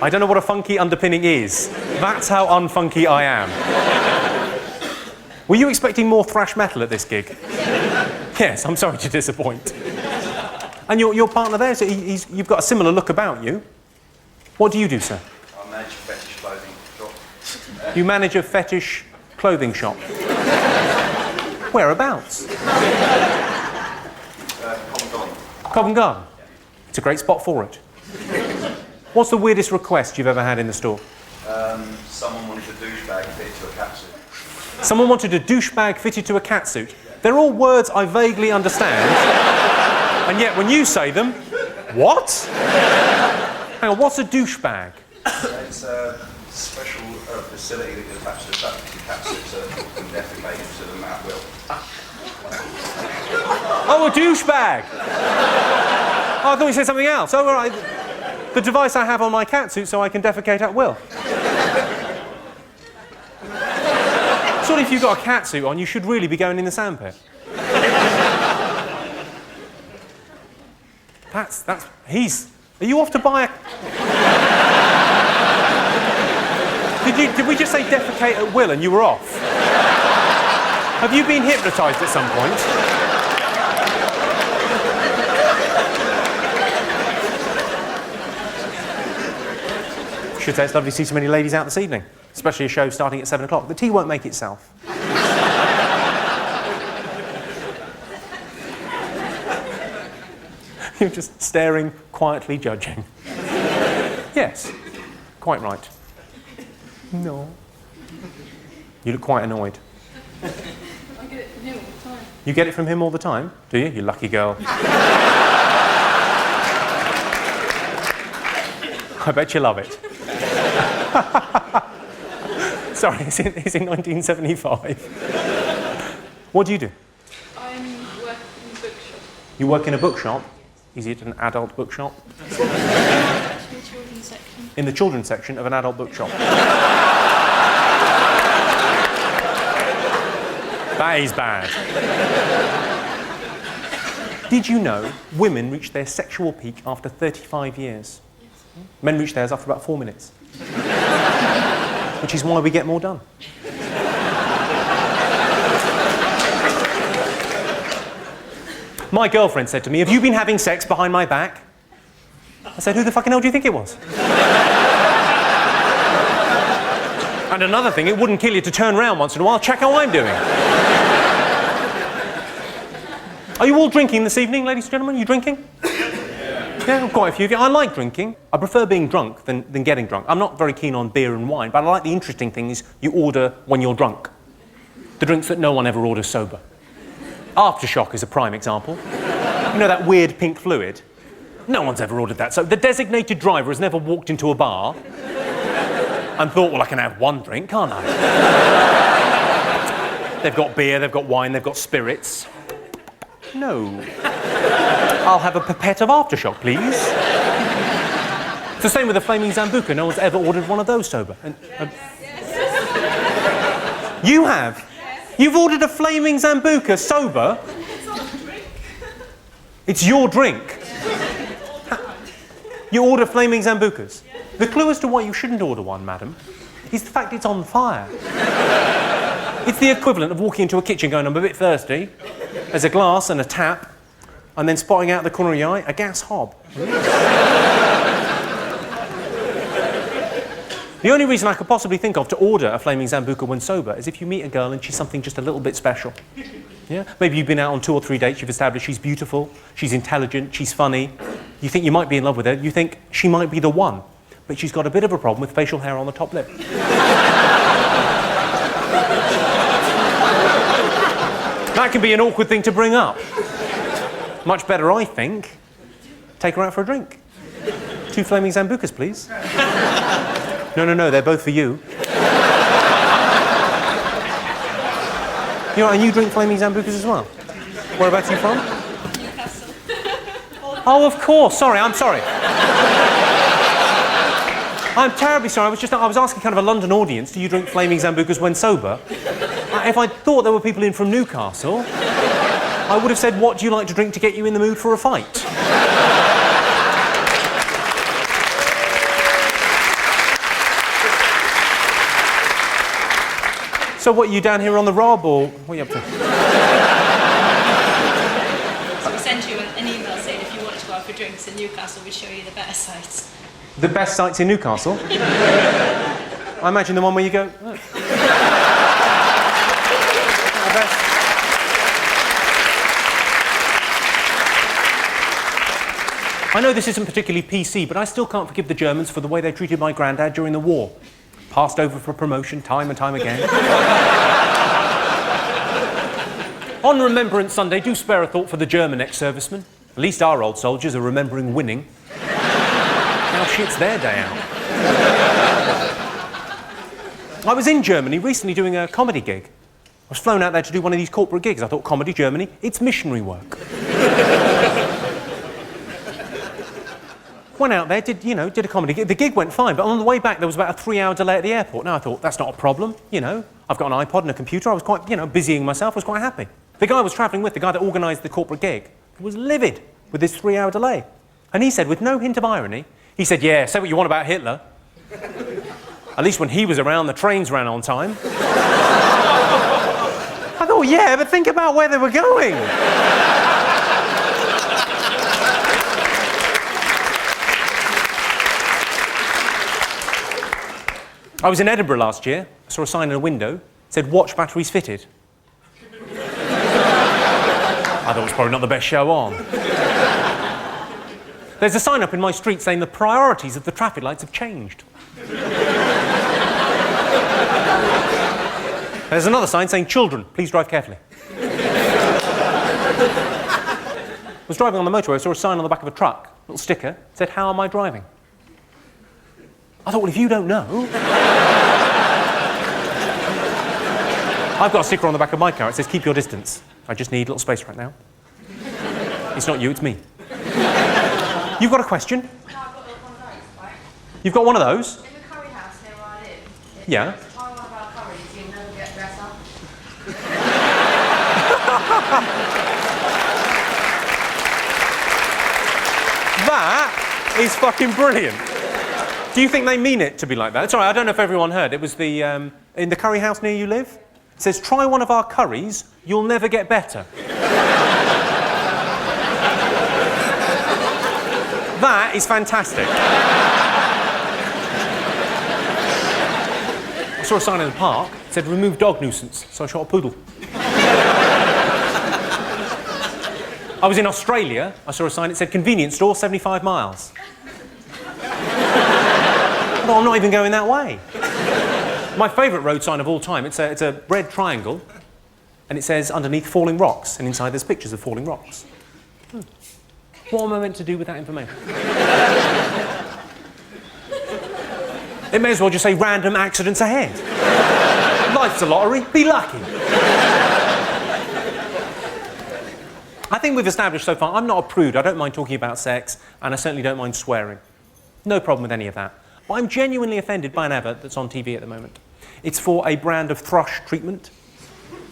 I don't know what a funky underpinning is. That's how unfunky I am. Were you expecting more thrash metal at this gig? Yes, I'm sorry to disappoint. And your partner there, so you've got a similar look about you. What do you do, sir? I manage a fetish clothing shop. You manage a fetish clothing shop. Whereabouts? Covent Garden. Covent Garden. It's a great spot for it. What's the weirdest request you've ever had in the store? Someone wanted a douchebag fitted to a catsuit. Someone wanted a douchebag fitted to a catsuit. They're all words I vaguely understand, and yet when you say them, what? Hang on, what's a douchebag? It's a special facility that goes back to the catsuit so that people can defecate into them at will. Oh, a douchebag! Oh, I thought you said something else. Oh, all right. The device I have on my catsuit so I can defecate at will. Surely if you've got a catsuit on, you should really be going in the sandpit. Are you off to buy a... Did we just say defecate at will and you were off? Have you been hypnotised at some point? Should say it's lovely to see so many ladies out this evening, especially a show starting at 7 o'clock. The tea won't make itself. You're just staring, quietly judging. Yes, quite right. No. You look quite annoyed. I get it from him all the time. You get it from him all the time, do you? You lucky girl. I bet you love it. Sorry, it's in 1975. What do you do? I'm working in a bookshop. You work in a bookshop? Is it an adult bookshop? Actually, the children's section. In the children's section of an adult bookshop. That is bad. Did you know women reach their sexual peak after 35 years? Yes. Men reach theirs after about 4 minutes. Which is why we get more done. My girlfriend said to me, "Have you been having sex behind my back?" I said, "Who the fucking hell do you think it was?" And another thing, it wouldn't kill you to turn around once in a while, check how I'm doing. Are you all drinking this evening, ladies and gentlemen? Are you drinking? Yeah, quite a few of you. I like drinking. I prefer being drunk than getting drunk. I'm not very keen on beer and wine, but I like the interesting things you order when you're drunk. The drinks that no one ever orders sober. Aftershock is a prime example. You know that weird pink fluid? No one's ever ordered that. So the designated driver has never walked into a bar and thought, well, I can have one drink, can't I? They've got beer, they've got wine, they've got spirits. No. I'll have a pipette of Aftershock, please. It's the same with the Flaming Zambuca. No one's ever ordered one of those sober. You have? You've ordered a Flaming Zambuca sober? It's your drink. You order Flaming Zambucas. The clue as to why you shouldn't order one, madam, is the fact it's on fire. It's the equivalent of walking into a kitchen going, I'm a bit thirsty. There's a glass and a tap, and then spotting out the corner of your eye, a gas hob. The only reason I could possibly think of to order a Flaming Zambuca when sober is if you meet a girl and she's something just a little bit special. Yeah? Maybe you've been out on 2 or 3 dates, you've established she's beautiful, she's intelligent, she's funny. You think you might be in love with her, you think she might be the one, but she's got a bit of a problem with facial hair on the top lip. That can be an awkward thing to bring up. Much better, I think, Take her out for a drink. 2 flaming Zambucas, please. No, they're both for you. You know, and you drink flaming Zambucas as well? Whereabouts are you from? Newcastle. Oh, of course. Sorry, I'm sorry. I'm terribly sorry. I was asking kind of a London audience, do you drink flaming Zambucas when sober? If I thought there were people in from Newcastle, I would have said, what do you like to drink to get you in the mood for a fight? So what, you down here on the Rob, or what are you up to? So we sent you an email saying if you wanted to go out for drinks in Newcastle, we'd show you the better sites. The best sites in Newcastle? I imagine the one where you go... Oh. The best. I know this isn't particularly PC, but I still can't forgive the Germans for the way they treated my granddad during the war. Passed over for promotion time and time again. On Remembrance Sunday, do spare a thought for the German ex-servicemen. At least our old soldiers are remembering winning. Now shit's their day out. I was in Germany recently doing a comedy gig. I was flown out there to do one of these corporate gigs. I thought, comedy, Germany, it's missionary work. Went out there, did a comedy gig. The gig went fine, but on the way back there was about a 3-hour delay at the airport. Now I thought, that's not a problem, I've got an iPod and a computer. I was quite, busying myself. I was quite happy. The guy I was travelling with, the guy that organised the corporate gig, was livid with this 3-hour delay. And he said, with no hint of irony, he said, yeah, say what you want about Hitler. At least when he was around, the trains ran on time. I thought, yeah, but think about where they were going. I was in Edinburgh last year. I saw a sign in a window. It said, watch batteries fitted. I thought it was probably not the best show on. There's a sign up in my street saying the priorities of the traffic lights have changed. There's another sign saying, children, please drive carefully. I was driving on the motorway. I saw a sign on the back of a truck, a little sticker. It said, how am I driving? I thought, well, if you don't know... I've got a sticker on the back of my car. It says, keep your distance. I just need a little space right now. It's not you, it's me. You've got a question? No, I've got one of those, right? You've got one of those? In the curry house near where I live. Yeah. Try one of our curries, you'll never get better. That is fucking brilliant. Do you think they mean it to be like that? Sorry, I don't know if everyone heard. It was the in the curry house near you live. It says, try one of our curries, you'll never get better. That is fantastic. I saw a sign in the park. It said, remove dog nuisance. So I shot a poodle. I was in Australia. I saw a sign. It said, convenience store, 75 miles. No, I'm not even going that way. My favourite road sign of all time, it's a red triangle, and it says underneath falling rocks, and inside there's pictures of falling rocks. What am I meant to do with that information? It may as well just say random accidents ahead. Life's a lottery, be lucky. I think we've established so far, I'm not a prude, I don't mind talking about sex, and I certainly don't mind swearing. No problem with any of that. But I'm genuinely offended by an advert that's on TV at the moment. It's for a brand of thrush treatment.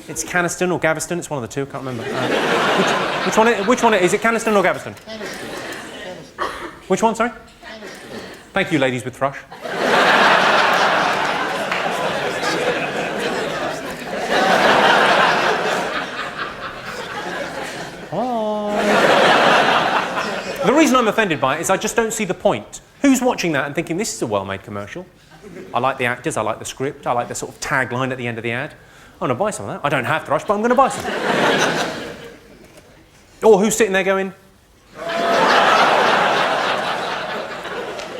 It's Caniston or Gaveston, it's one of the two, I can't remember. Which one is it, Caniston or Gaveston? Which one, sorry? Thank you, ladies with thrush. The reason I'm offended by it is I just don't see the point. Who's watching that and thinking, this is a well-made commercial? I like the actors, I like the script, I like the sort of tagline at the end of the ad. I'm going to buy some of that. I don't have thrush, but I'm going to buy some. Or who's sitting there going,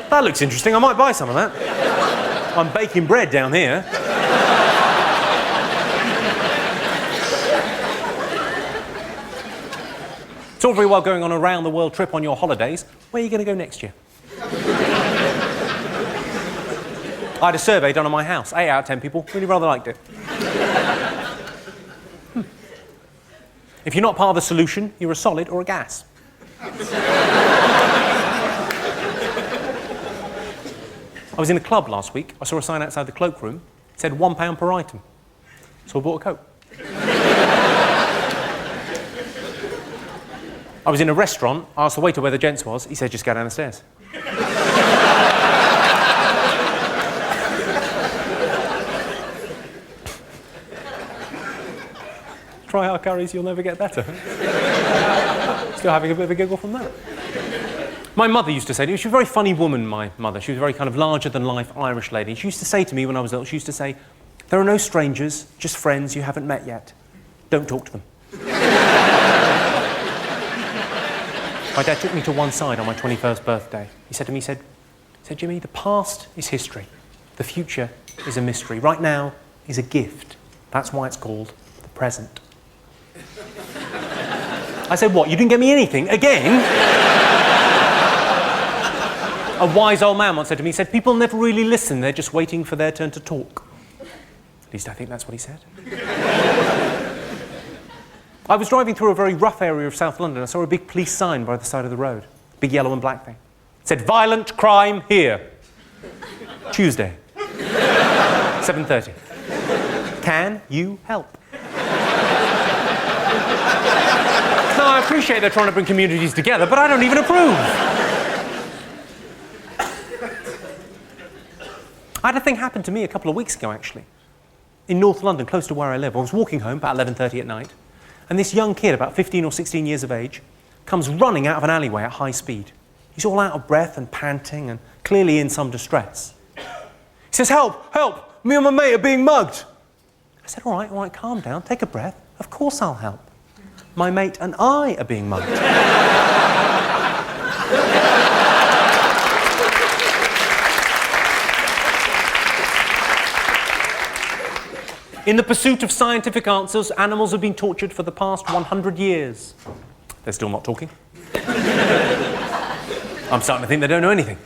that looks interesting, I might buy some of that. I'm baking bread down here. It's all very well going on a round-the-world trip on your holidays. Where are you going to go next year? I had a survey done on my house. 8 out of 10 people really rather liked it. If you're not part of the solution, you're a solid or a gas. I was in a club last week. I saw a sign outside the cloakroom. It said £1 per item. So I bought a coat. I was in a restaurant. I asked the waiter where the gents was. He said, just go down the stairs. Try our curries, you'll never get better. Still having a bit of a giggle from that. My mother used to say to me, she was a very funny woman, my mother. She was a very kind of larger-than-life Irish lady. She used to say to me when I was little, she used to say, there are no strangers, just friends you haven't met yet. Don't talk to them. My dad took me to one side on my 21st birthday. He said to me, he said, Jimmy, the past is history. The future is a mystery. Right now is a gift. That's why it's called the present. I said, what, you didn't get me anything? Again? A wise old man once said to me, he said, people never really listen, they're just waiting for their turn to talk. At least I think that's what he said. I was driving through a very rough area of South London. I saw a big police sign by the side of the road. Big yellow and black thing. It said, violent crime here. Tuesday. 7:30. Can you help? No, I appreciate they're trying to bring communities together, but I don't even approve. I had a thing happen to me a couple of weeks ago, actually. In North London, close to where I live. I was walking home about 11:30 at night, and this young kid, about 15 or 16 years of age, comes running out of an alleyway at high speed. He's all out of breath and panting and clearly in some distress. He says, help, help, me and my mate are being mugged. I said, all right, calm down, take a breath. Of course I'll help. My mate and I are being mugged. In the pursuit of scientific answers, animals have been tortured for the past 100 years. They're still not talking. I'm starting to think they don't know anything.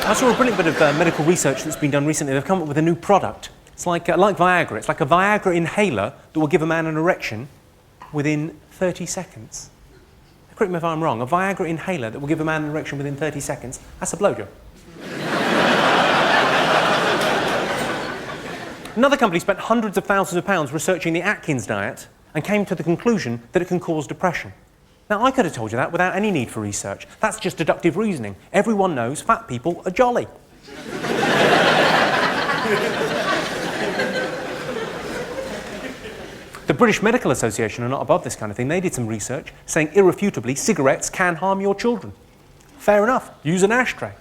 I saw a brilliant bit of medical research that's been done recently. They've come up with a new product. It's like Viagra. It's like a Viagra inhaler that will give a man an erection within 30 seconds. Correct me if I'm wrong. A Viagra inhaler that will give a man an erection within 30 seconds. That's a blowjob. Another company spent hundreds of thousands of pounds researching the Atkins diet and came to the conclusion that it can cause depression. Now, I could have told you that without any need for research. That's just deductive reasoning. Everyone knows fat people are jolly. The British Medical Association are not above this kind of thing. They did some research saying irrefutably cigarettes can harm your children. Fair enough. Use an ashtray.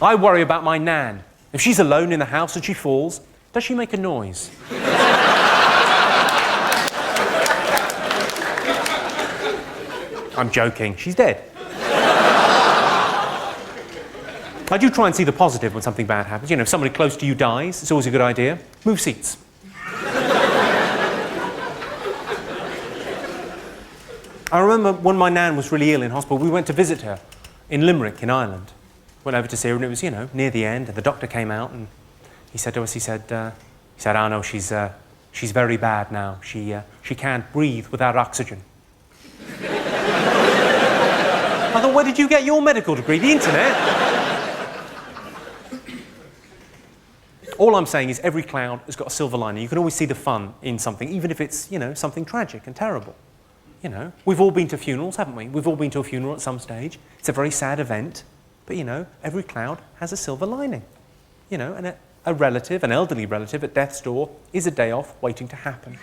I worry about my nan. If she's alone in the house and she falls, does she make a noise? I'm joking. She's dead. I do try and see the positive when something bad happens. You know, if somebody close to you dies, it's always a good idea. Move seats. I remember when my nan was really ill in hospital, we went to visit her in Limerick, in Ireland. Went over to see her, and it was, you know, near the end, and the doctor came out, and he said to us, he said, oh no, she's very bad now. She can't breathe without oxygen. I thought, where did you get your medical degree? The internet? All I'm saying is every cloud has got a silver lining. You can always see the fun in something, even if it's, you know, something tragic and terrible. You know, we've all been to funerals, haven't we? We've all been to a funeral at some stage. It's a very sad event. But, you know, every cloud has a silver lining. You know, and a relative, an elderly relative at death's door is a day off waiting to happen.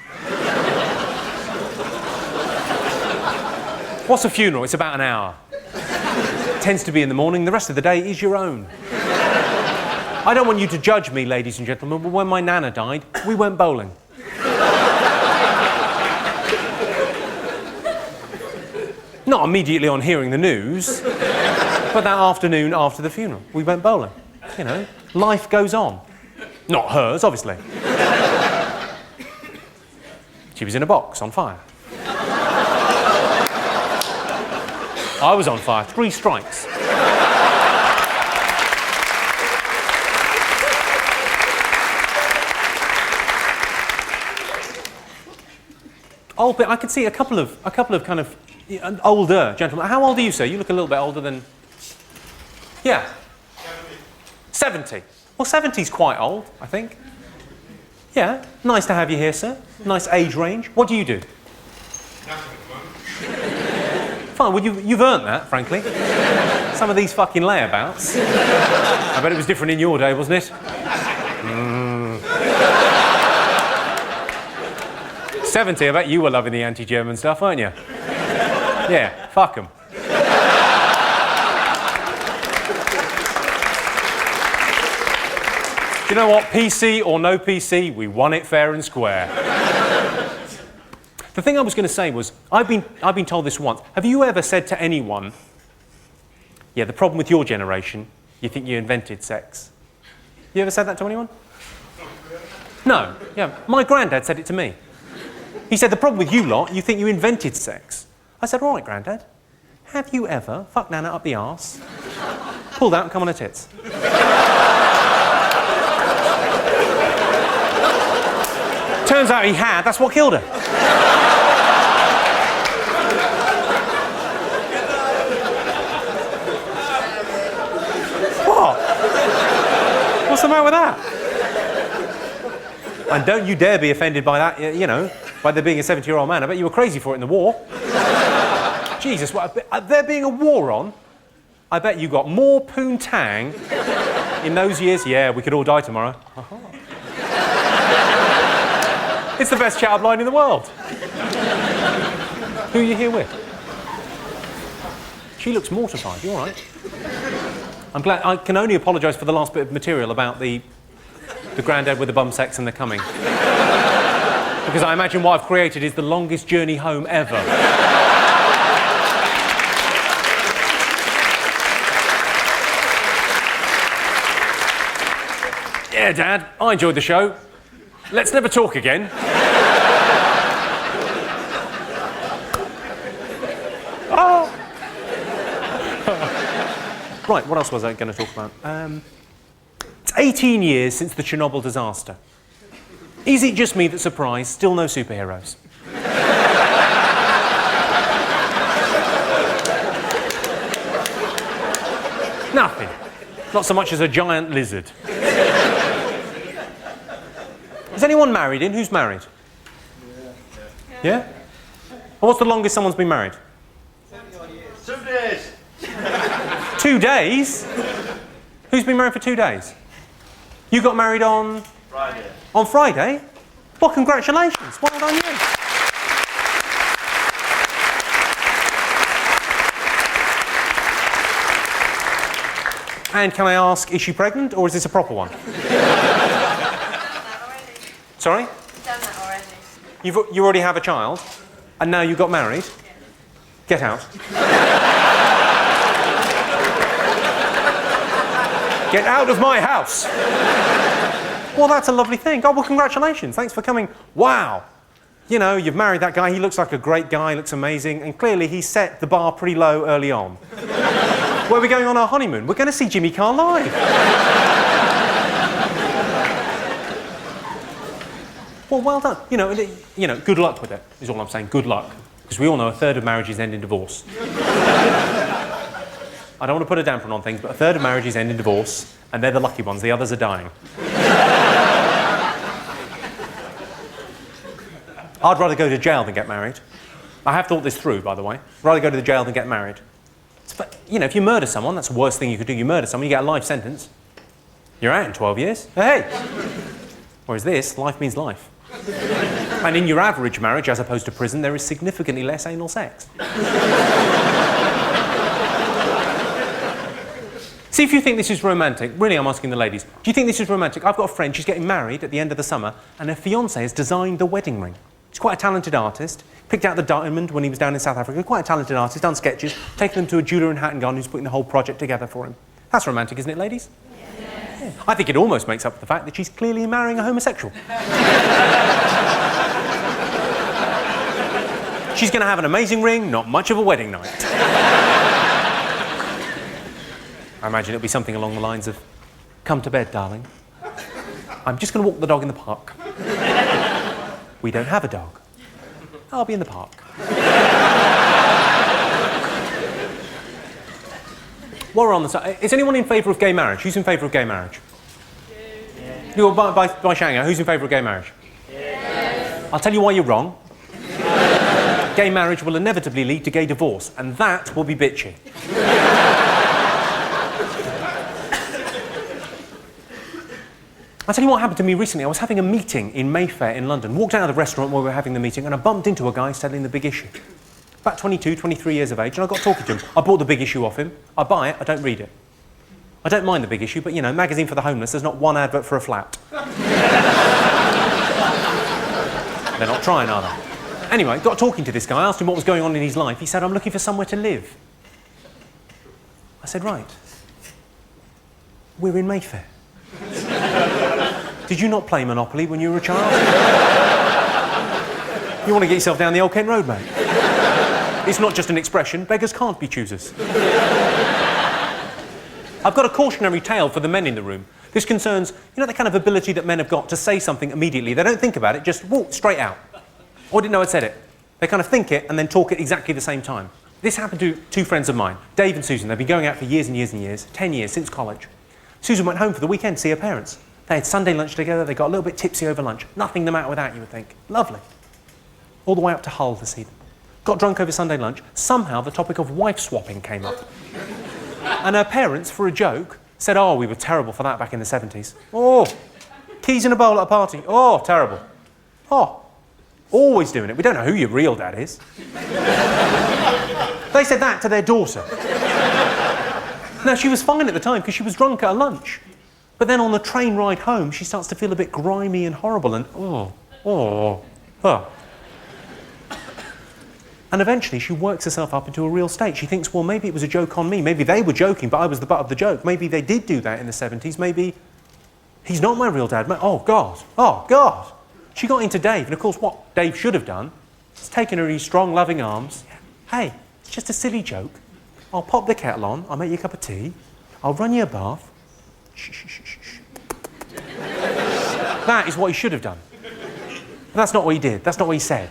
What's a funeral? It's about an hour. It tends to be in the morning. The rest of the day is your own. I don't want you to judge me, ladies and gentlemen, but when my nana died, we went bowling. Not immediately on hearing the news, but that afternoon after the funeral, we went bowling. You know, life goes on. Not hers, obviously. She was in a box on fire. I was on fire. 3 strikes. Old bit. I could see a couple of kind of older gentlemen. How old are you, sir? You look a little bit older than. Yeah. 70. Well, 70's quite old, I think. Yeah. Nice to have you here, sir. Nice age range. What do you do? Fine. Well, you've earned that, frankly. Some of these fucking layabouts. I bet it was different in your day, wasn't it? 70, I bet you were loving the anti-German stuff, weren't you? Yeah, fuck them. Do you know what? PC or no PC, we won it fair and square. The thing I was going to say was, I've been told this once. Have you ever said to anyone, yeah, the problem with your generation, you think you invented sex? You ever said that to anyone? No. Yeah, my granddad said it to me. He said, the problem with you lot, you think you invented sex. I said, all right, Grandad, have you ever fucked Nana up the arse, pulled out and come on her tits? Turns out he had, that's what killed her. What? What's the matter with that? And don't you dare be offended by that, you know, by there being a 70-year-old man. I bet you were crazy for it in the war. Jesus, there being a war on, I bet you got more poontang in those years. Yeah, we could all die tomorrow. It's the best chat-up line in the world. Who are you here with? She looks mortified. You all right? I'm glad. I can only apologise for the last bit of material about the grandad with the bum sex and the coming. Because I imagine what I've created is the longest journey home ever. Yeah, Dad, I enjoyed the show. Let's never talk again. Oh. Right, what else was I going to talk about? It's 18 years since the Chernobyl disaster. Is it just me that's surprised? Still no superheroes. Nothing. Not so much as a giant lizard. Is anyone married in? Who's married? Yeah? Well, what's the longest someone's been married? 2 days. 2 days? Who's been married for 2 days? You got married on? Friday. On Friday? Well, congratulations. Well done you. And can I ask, is she pregnant or is this a proper one? Sorry? I've done that already. You already have a child? And now you got married? Get out. Get out of my house! Well, that's a lovely thing. Oh, well, congratulations. Thanks for coming. Wow. You know, you've married that guy. He looks like a great guy. Looks amazing. And clearly, he set the bar pretty low early on. Where are we going on our honeymoon? We're going to see Jimmy Carr live. Well, well done. You know, good luck with it, is all I'm saying. Good luck. Because we all know a third of marriages end in divorce. I don't want to put a damper on things, but a third of marriages end in divorce, and they're the lucky ones. The others are dying. I'd rather go to jail than get married. I have thought this through, by the way. I'd rather go to the jail than get married. But, you know, if you murder someone, that's the worst thing you could do. You murder someone, you get a life sentence. You're out in 12 years. Hey! Whereas this, life means life. And in your average marriage, as opposed to prison, there is significantly less anal sex. See if you think this is romantic. Really, I'm asking the ladies. Do you think this is romantic? I've got a friend, she's getting married at the end of the summer, and her fiancé has designed the wedding ring. He's quite a talented artist. Picked out the diamond when he was down in South Africa. Quite a talented artist, done sketches, taken them to a jeweller in Hatton Garden who's putting the whole project together for him. That's romantic, isn't it, ladies? Yes. Yeah. I think it almost makes up for the fact that she's clearly marrying a homosexual. She's going to have an amazing ring, not much of a wedding night. I imagine it'll be something along the lines of, come to bed, darling. I'm just going to walk the dog in the park. We don't have a dog. I'll be in the park. While we're on the side, is anyone in favour of gay marriage? Who's in favour of gay marriage? Yeah. By shouting out, who's in favour of gay marriage? Yes. I'll tell you why you're wrong. Gay marriage will inevitably lead to gay divorce, and that will be bitchy. I'll tell you what happened to me recently. I was having a meeting in Mayfair in London, walked out of the restaurant where we were having the meeting, and I bumped into a guy selling the big issue. About 22, 23 years of age, and I got talking to him. I bought the big issue off him. I buy it, I don't read it. I don't mind the big issue, but, you know, magazine for the homeless, there's not one advert for a flat. They're not trying, are they? Anyway, got talking to this guy, I asked him what was going on in his life. He said, I'm looking for somewhere to live. I said, right. We're in Mayfair. Did you not play Monopoly when you were a child? You want to get yourself down the Old Kent Road, mate? It's not just an expression, beggars can't be choosers. I've got a cautionary tale for the men in the room. This concerns, you know, the kind of ability that men have got to say something immediately. They don't think about it, just walk straight out. Or didn't know I'd said it. They kind of think it and then talk at exactly the same time. This happened to two friends of mine, Dave and Susan. They've been going out for years and years and years, 10 years, since college. Susan went home for the weekend to see her parents. They had Sunday lunch together, they got a little bit tipsy over lunch. Nothing the matter with that, you would think. Lovely. All the way up to Hull to see them. Got drunk over Sunday lunch. Somehow the topic of wife swapping came up. And her parents, for a joke, said, oh, we were terrible for that back in the 70s. Oh, keys in a bowl at a party. Oh, terrible. Oh, always doing it. We don't know who your real dad is. They said that to their daughter. Now, she was fine at the time because she was drunk at a lunch. But then on the train ride home, she starts to feel a bit grimy and horrible and, oh. And eventually she works herself up into a real state. She thinks, well, maybe it was a joke on me. Maybe they were joking, but I was the butt of the joke. Maybe they did do that in the 70s. Maybe he's not my real dad. Oh, God. She got into Dave, and of course what Dave should have done is taken her in his strong, loving arms. Hey, it's just a silly joke. I'll pop the kettle on, I'll make you a cup of tea, I'll run you a bath. Shh. That is what he should have done. And that's not what he did. That's not what he said.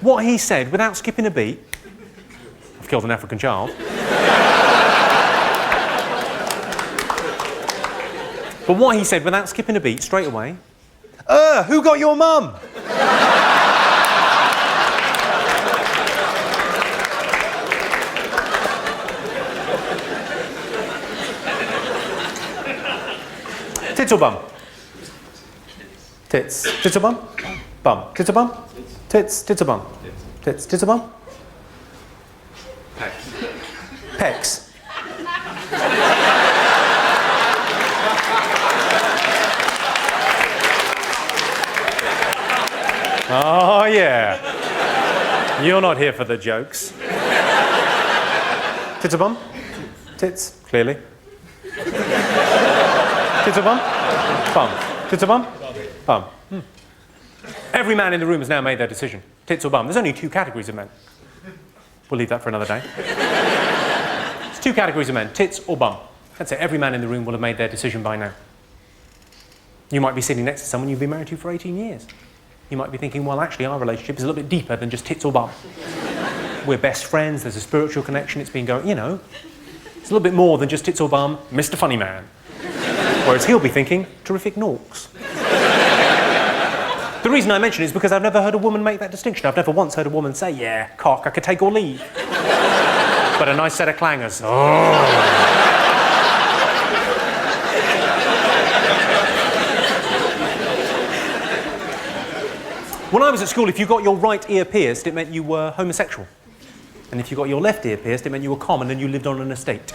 What he said, without skipping a beat, I've killed an African child. But what he said, without skipping a beat, straight away, who got your mum? Tits or bum? Tits. Tits or bum? Bum. Tits or bum? Tits. Tits or bum? Tits. Tits or bum? Pecs. Pecs. Oh, yeah. You're not here for the jokes. Tits or bum? Tits, clearly. Tits or bum? Bum. Tits or bum? Bum. Every man in the room has now made their decision. Tits or bum. There's only two categories of men. We'll leave that for another day. There's two categories of men, tits or bum. That's it. Every man in the room will have made their decision by now. You might be sitting next to someone you've been married to for 18 years. You might be thinking, well, actually, our relationship is a little bit deeper than just tits or bum. We're best friends, there's a spiritual connection, it's been going, you know. It's a little bit more than just tits or bum, Mr. Funny Man. Whereas he'll be thinking, terrific norks. The reason I mention it is because I've never heard a woman make that distinction. I've never once heard a woman say, yeah, cock, I could take or leave. But a nice set of clangers. Oh. When I was at school, if you got your right ear pierced, it meant you were homosexual. And if you got your left ear pierced, it meant you were common and you lived on an estate.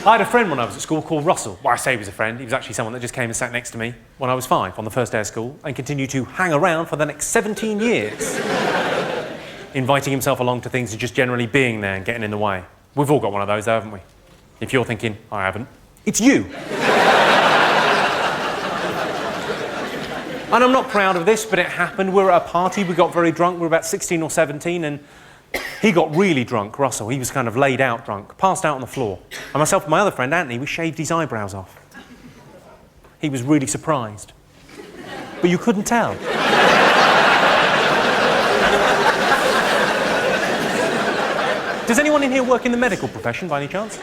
I had a friend when I was at school called Russell. Well, I say he was a friend. He was actually someone that just came and sat next to me when I was 5 on the first day of school and continued to hang around for the next 17 years, inviting himself along to things and just generally being there and getting in the way. We've all got one of those, though, haven't we? If you're thinking, I haven't, it's you. And I'm not proud of this, but it happened. We were at a party, we got very drunk, we were about 16 or 17, and he got really drunk, Russell. He was kind of laid out drunk, passed out on the floor. And myself and my other friend, Anthony, we shaved his eyebrows off. He was really surprised. But you couldn't tell. Does anyone in here work in the medical profession by any chance?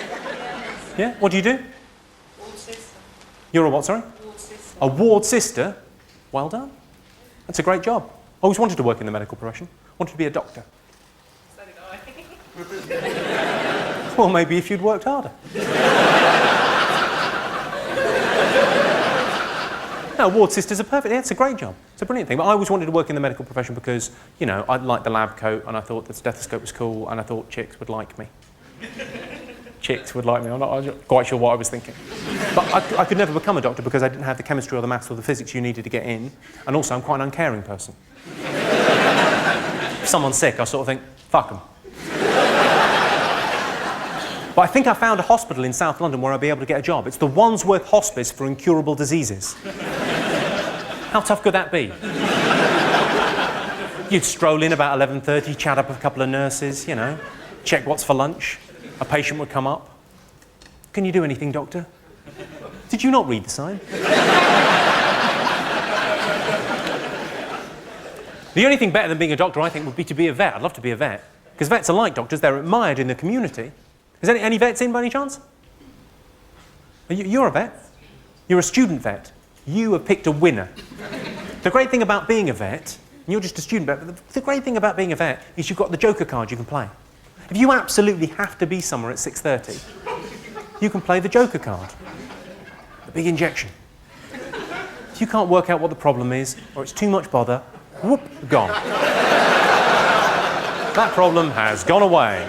Yeah? What do you do? Ward sister. You're a what, sorry? Ward sister. A ward sister? Well done. That's a great job. I always wanted to work in the medical profession. Wanted to be a doctor. So did I. Well, maybe if you'd worked harder. No, ward sisters are perfect. Yeah, it's a great job. It's a brilliant thing. But I always wanted to work in the medical profession because, you know, I liked the lab coat and I thought the stethoscope was cool and I thought chicks would like me. Chicks would like me. I'm not quite sure what I was thinking. But I could never become a doctor because I didn't have the chemistry or the maths or the physics you needed to get in. And also, I'm quite an uncaring person. If someone's sick, I sort of think, fuck them. But I think I found a hospital in South London where I'd be able to get a job. It's the Wandsworth Hospice for Incurable Diseases. How tough could that be? You'd stroll in about 11:30, chat up with a couple of nurses, you know, check what's for lunch. A patient would come up. Can you do anything, doctor? Did you not read the sign? The only thing better than being a doctor, I think, would be to be a vet. I'd love to be a vet. Because vets are like doctors, they're admired in the community. Is there any vets in by any chance? You're a vet? You're a student vet. You have picked a winner. The great thing about being a vet, and you're just a student vet, but the great thing about being a vet is you've got the Joker card you can play. If you absolutely have to be somewhere at 6:30, you can play the Joker card. The big injection. If you can't work out what the problem is, or it's too much bother, whoop, gone. That problem has gone away.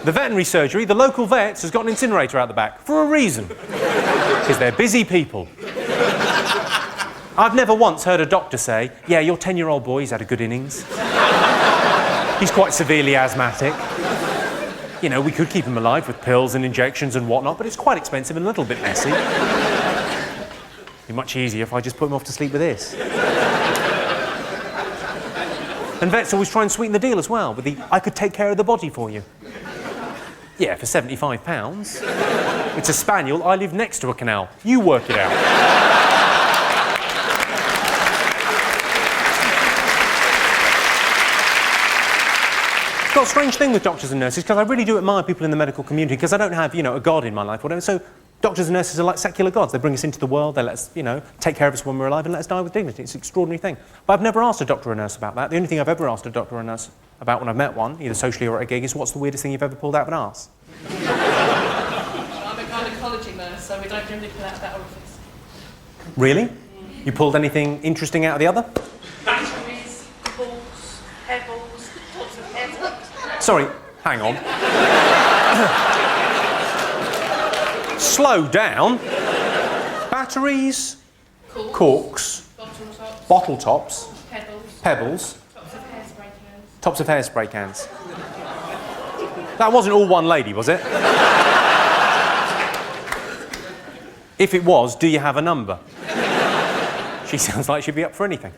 The veterinary surgery, the local vets has got an incinerator out the back, for a reason. Because they're busy people. I've never once heard a doctor say, yeah, your 10-year-old boy's had a good innings. He's quite severely asthmatic. You know, we could keep him alive with pills and injections and whatnot, but it's quite expensive and a little bit messy. It'd be much easier if I just put him off to sleep with this. And vets always try and sweeten the deal as well, with the, I could take care of the body for you. Yeah, for £75. It's a spaniel, I live next to a canal. You work it out. It's got a strange thing with doctors and nurses, because I really do admire people in the medical community, because I don't have, you know, a god in my life, whatever. So doctors and nurses are like secular gods. They bring us into the world, they let us, you know, take care of us when we're alive and let us die with dignity. It's an extraordinary thing. But I've never asked a doctor or a nurse about that. The only thing I've ever asked a doctor or a nurse about when I've met one, either socially or at a gig, is what's the weirdest thing you've ever pulled out of an arse? I'm a gynecology nurse, so we don't generally pull out that orifice. Really? You pulled anything interesting out of the other? Batteries, balls, pebbles, tops of hair tops. Sorry, hang on. Slow down. Batteries, corks, bottle tops, pebbles, tops of hairspray cans. That wasn't all one lady, was it? If it was, do you have a number? She sounds like she'd be up for anything.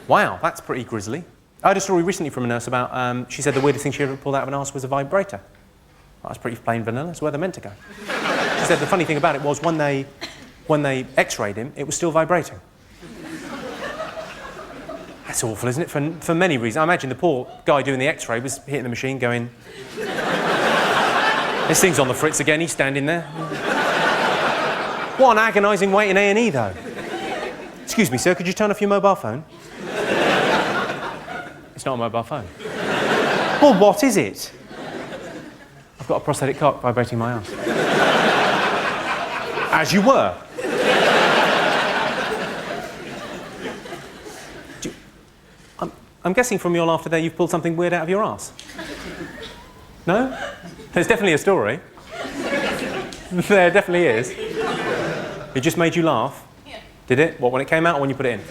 Wow, that's pretty grisly. I had a story recently from a nurse about, she said the weirdest thing she ever pulled out of an arse was a vibrator. That's pretty plain vanilla, it's where they're meant to go. She said the funny thing about it was when they x-rayed him, it was still vibrating. That's awful, isn't it? For many reasons. I imagine the poor guy doing the x-ray was hitting the machine going, this thing's on the fritz again, he's standing there. What an agonising wait in A&E though. Excuse me, sir, could you turn off your mobile phone? It's not a mobile phone. Well, what is it? I've got a prosthetic cock vibrating my arse. As you were. I'm guessing from your laughter there you've pulled something weird out of your arse. No? There's definitely a story. There definitely is. It just made you laugh? Yeah. Did it? What, when it came out or when you put it in?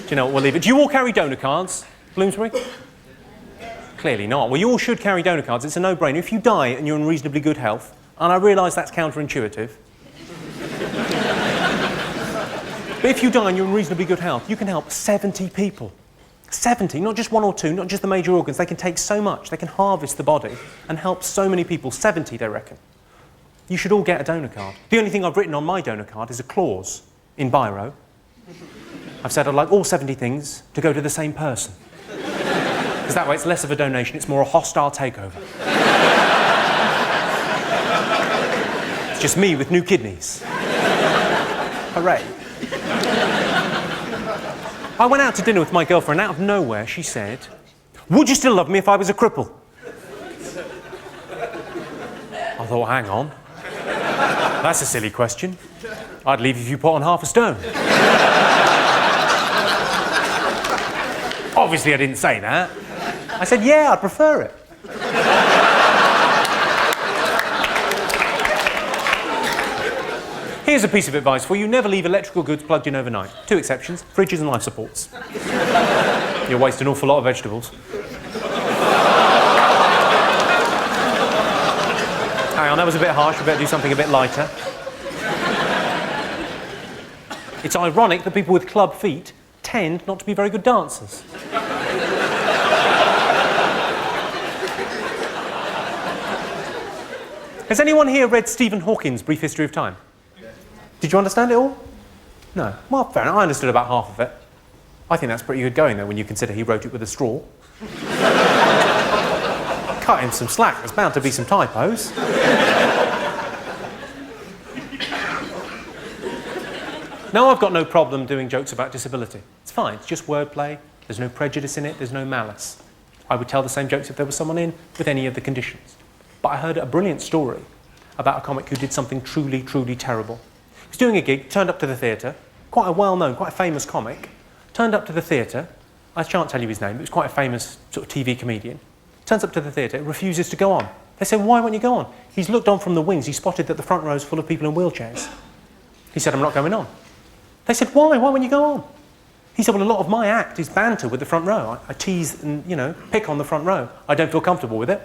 Do you know what, we'll leave it. Do you all carry donor cards, Bloomsbury? Clearly not. Well, you all should carry donor cards. It's a no-brainer. If you die and you're in reasonably good health, And I realise that's counterintuitive. But if you die and you're in reasonably good health, you can help 70 people. 70, not just one or two, not just the major organs. They can take so much. They can harvest the body and help so many people. 70, they reckon. You should all get a donor card. The only thing I've written on my donor card is a clause in biro. I've said I'd like all 70 things to go to the same person. Because that way it's less of a donation, it's more a hostile takeover. It's just me with new kidneys. Hooray. I went out to dinner with my girlfriend. Out of nowhere, she said, "Would you still love me if I was a cripple?" I thought, hang on. That's a silly question. I'd leave if you put on half a stone. Obviously, I didn't say that. I said, yeah, I'd prefer it. Here's a piece of advice for you. Never leave electrical goods plugged in overnight. 2 exceptions, fridges and life supports. You'll waste an awful lot of vegetables. Hang on, that was a bit harsh. We better do something a bit lighter. It's ironic that people with club feet tend not to be very good dancers. Has anyone here read Stephen Hawking's Brief History of Time? Did you understand it all? No. Well, fair enough. I understood about half of it. I think that's pretty good going, though, when you consider he wrote it with a straw. Cut him some slack. There's bound to be some typos. Now, I've got no problem doing jokes about disability. It's fine. It's just wordplay. There's no prejudice in it. There's no malice. I would tell the same jokes if there was someone in with any of the conditions. But I heard a brilliant story about a comic who did something truly, truly terrible. He was doing a gig, turned up to the theatre, quite a well-known, quite a famous comic, turned up to the theatre. I shan't tell you his name, but he was quite a famous sort of TV comedian. Turns up to the theatre, refuses to go on. They said, why won't you go on? He's looked on from the wings, he spotted that the front row is full of people in wheelchairs. He said, I'm not going on. They said, why? Why won't you go on? He said, well, a lot of my act is banter with the front row. I tease and, you know, pick on the front row. I don't feel comfortable with it.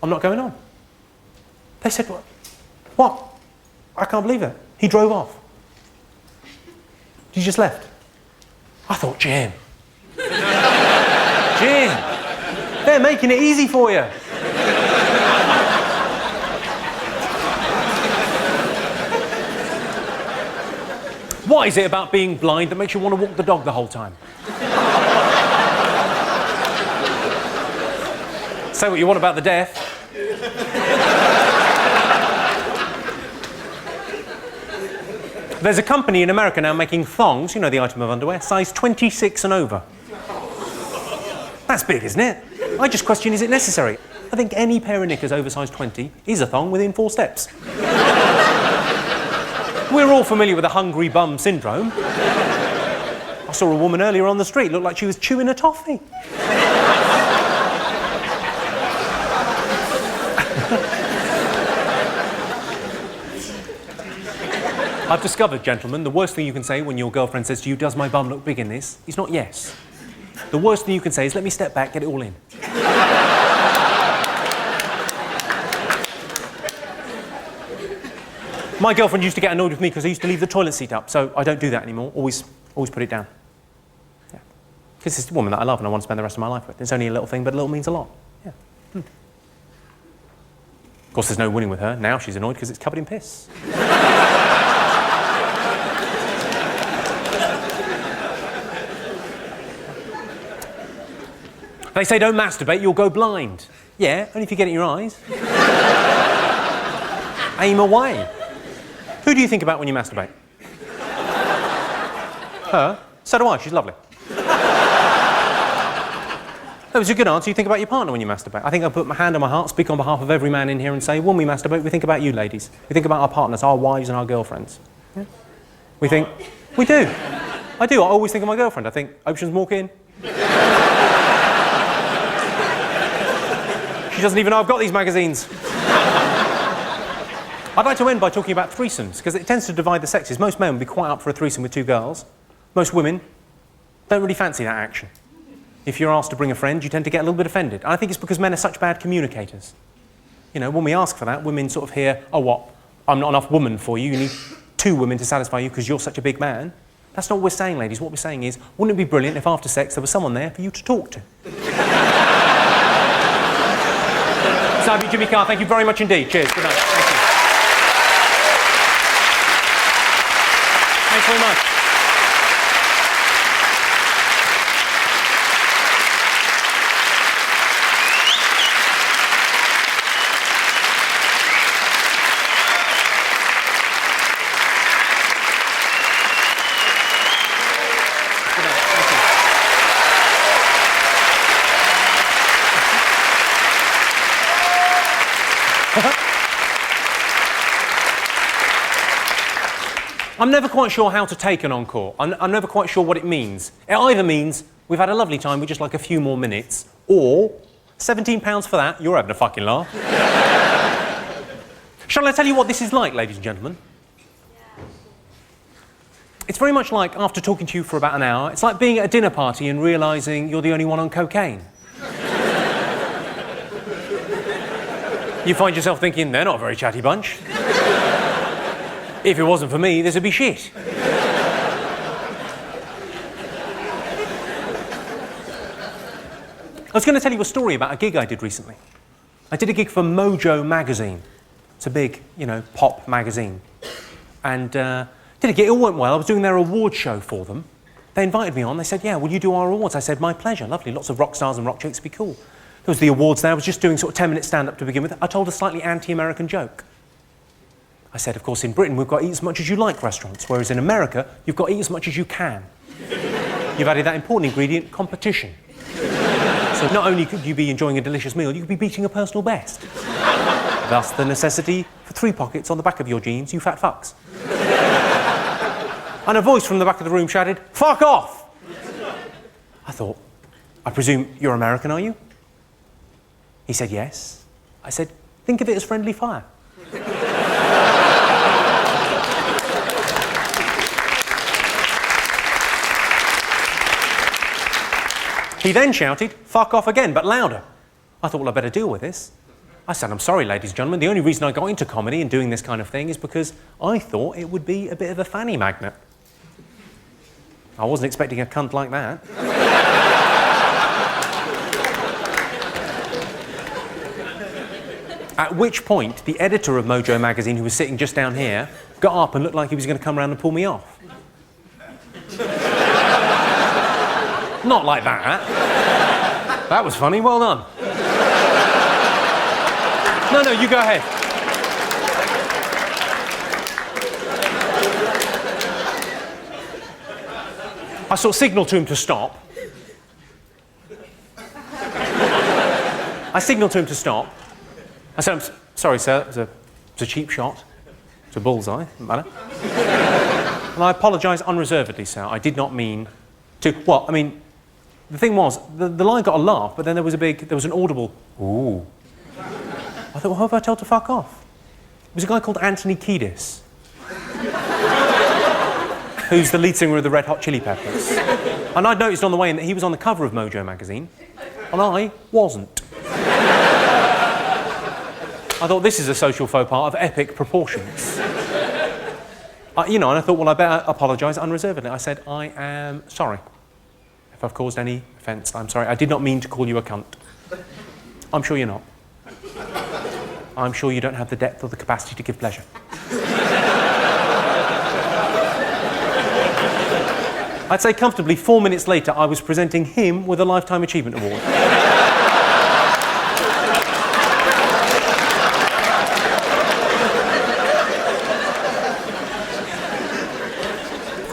I'm not going on. They said, what? I can't believe it. He drove off. He just left. I thought, Jim. Jim, they're making it easy for you. What is it about being blind that makes you want to walk the dog the whole time? Say what you want about the deaf. There's a company in America now making thongs, you know, the item of underwear, size 26 and over. That's big, isn't it? I just question, is it necessary? I think any pair of knickers over size 20 is a thong within 4 steps. We're all familiar with the hungry bum syndrome. I saw a woman earlier on the street, looked like she was chewing a toffee. I've discovered, gentlemen, the worst thing you can say when your girlfriend says to you, does my bum look big in this? Is not yes. The worst thing you can say is, let me step back, get it all in. My girlfriend used to get annoyed with me because I used to leave the toilet seat up, so I don't do that anymore. Always put it down. Yeah. Because it's a woman that I love and I want to spend the rest of my life with. It's only a little thing, but a little means a lot. Yeah. Of course, there's no winning with her. Now she's annoyed because it's covered in piss. They say don't masturbate, you'll go blind. Yeah, only if you get it in your eyes. Aim away. Who do you think about when you masturbate? Her? So do I, she's lovely. That was a good answer. You think about your partner when you masturbate. I think I'll put my hand on my heart, speak on behalf of every man in here and say, when we masturbate, we think about you ladies. We think about our partners, our wives and our girlfriends. Yeah? We think, we do. I do, I always think of my girlfriend. I think, Ocean's walk in. She doesn't even know I've got these magazines. I'd like to end by talking about threesomes, because it tends to divide the sexes. Most men would be quite up for a threesome with 2 girls. Most women don't really fancy that action. If you're asked to bring a friend, you tend to get a little bit offended. And I think it's because men are such bad communicators. You know, when we ask for that, women sort of hear, oh, what? I'm not enough woman for you. You need 2 women to satisfy you because you're such a big man. That's not what we're saying, ladies. What we're saying is, wouldn't it be brilliant if after sex there was someone there for you to talk to? So, Jimmy Carr, thank you very much indeed. Cheers. Good night. Thank you. Thanks very much. I'm never quite sure how to take an encore. I'm never quite sure what it means. It either means we've had a lovely time, we'd just like a few more minutes, or £17 for that, you're having a fucking laugh. Shall I tell you what this is like, ladies and gentlemen? It's very much like, after talking to you for about an hour, it's like being at a dinner party and realising you're the only one on cocaine. You find yourself thinking, they're not a very chatty bunch. If it wasn't for me, this would be shit. I was going to tell you a story about a gig I did recently. I did a gig for Mojo magazine. It's a big, you know, pop magazine. And did a gig, it all went well. I was doing their award show for them. They invited me on. They said, yeah, will you do our awards? I said, my pleasure, lovely. Lots of rock stars and rock chicks would be cool. There was the awards there. I was just doing sort of 10-minute stand-up to begin with. I told a slightly anti-American joke. I said, of course, in Britain, we've got eat as much as you like restaurants, whereas in America, you've got eat as much as you can. You've added that important ingredient, competition. So not only could you be enjoying a delicious meal, you could be beating a personal best. Thus, the necessity for 3 pockets on the back of your jeans, you fat fucks. And a voice from the back of the room shouted, fuck off! I thought, I presume you're American, are you? He said, yes. I said, think of it as friendly fire. He then shouted, fuck off again, but louder. I thought, well, I better deal with this. I said, I'm sorry, ladies and gentlemen, the only reason I got into comedy and doing this kind of thing is because I thought it would be a bit of a fanny magnet. I wasn't expecting a cunt like that. At which point, the editor of Mojo magazine, who was sitting just down here, got up and looked like he was going to come around and pull me off. Not like that. That was funny, well done. No, you go ahead. I sort of signalled to him to stop. I signalled to him to stop. I said, I'm sorry, sir, it was a cheap shot. It's a bullseye, doesn't matter. And I apologise unreservedly, sir. I did not mean to... Well, I mean, the thing was, the line got a laugh, but then there was an audible, ooh. I thought, well, who have I told to fuck off? It was a guy called Anthony Kiedis, who's the lead singer of the Red Hot Chili Peppers. And I'd noticed on the way in that he was on the cover of Mojo magazine, and I wasn't. I thought, this is a social faux pas of epic proportions. You know, and I thought, well, I better apologise unreservedly. I said, I am sorry. If I've caused any offence, I'm sorry. I did not mean to call you a cunt. I'm sure you're not. I'm sure you don't have the depth or the capacity to give pleasure. I'd say comfortably 4 minutes later, I was presenting him with a Lifetime Achievement Award.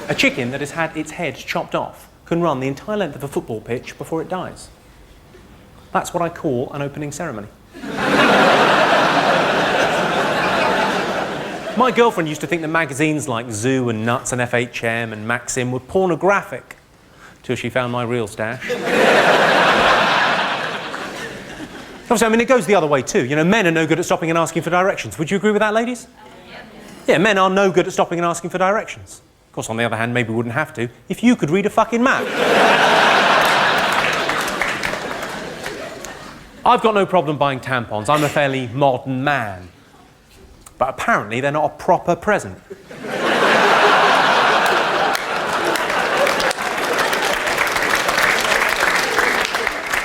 A chicken that has had its head chopped off can run the entire length of a football pitch before it dies. That's what I call an opening ceremony. My girlfriend used to think that magazines like Zoo and Nuts and FHM and Maxim were pornographic, till she found my real stash. Obviously, I mean, it goes the other way too. You know, men are no good at stopping and asking for directions. Would you agree with that, ladies? Yeah, men are no good at stopping and asking for directions. Of course, on the other hand, maybe we wouldn't have to if you could read a fucking map. I've got no problem buying tampons. I'm a fairly modern man. But apparently they're not a proper present.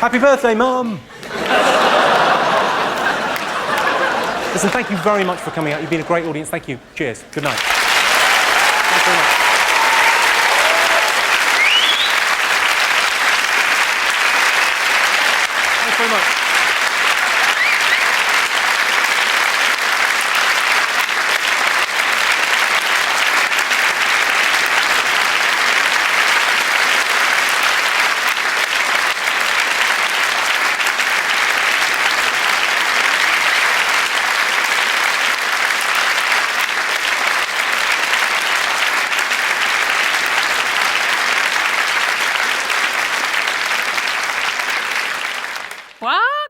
Happy birthday, Mum! Listen, thank you very much for coming out. You've been a great audience. Thank you. Cheers. Good night. Thanks very much. Thanks very much. What?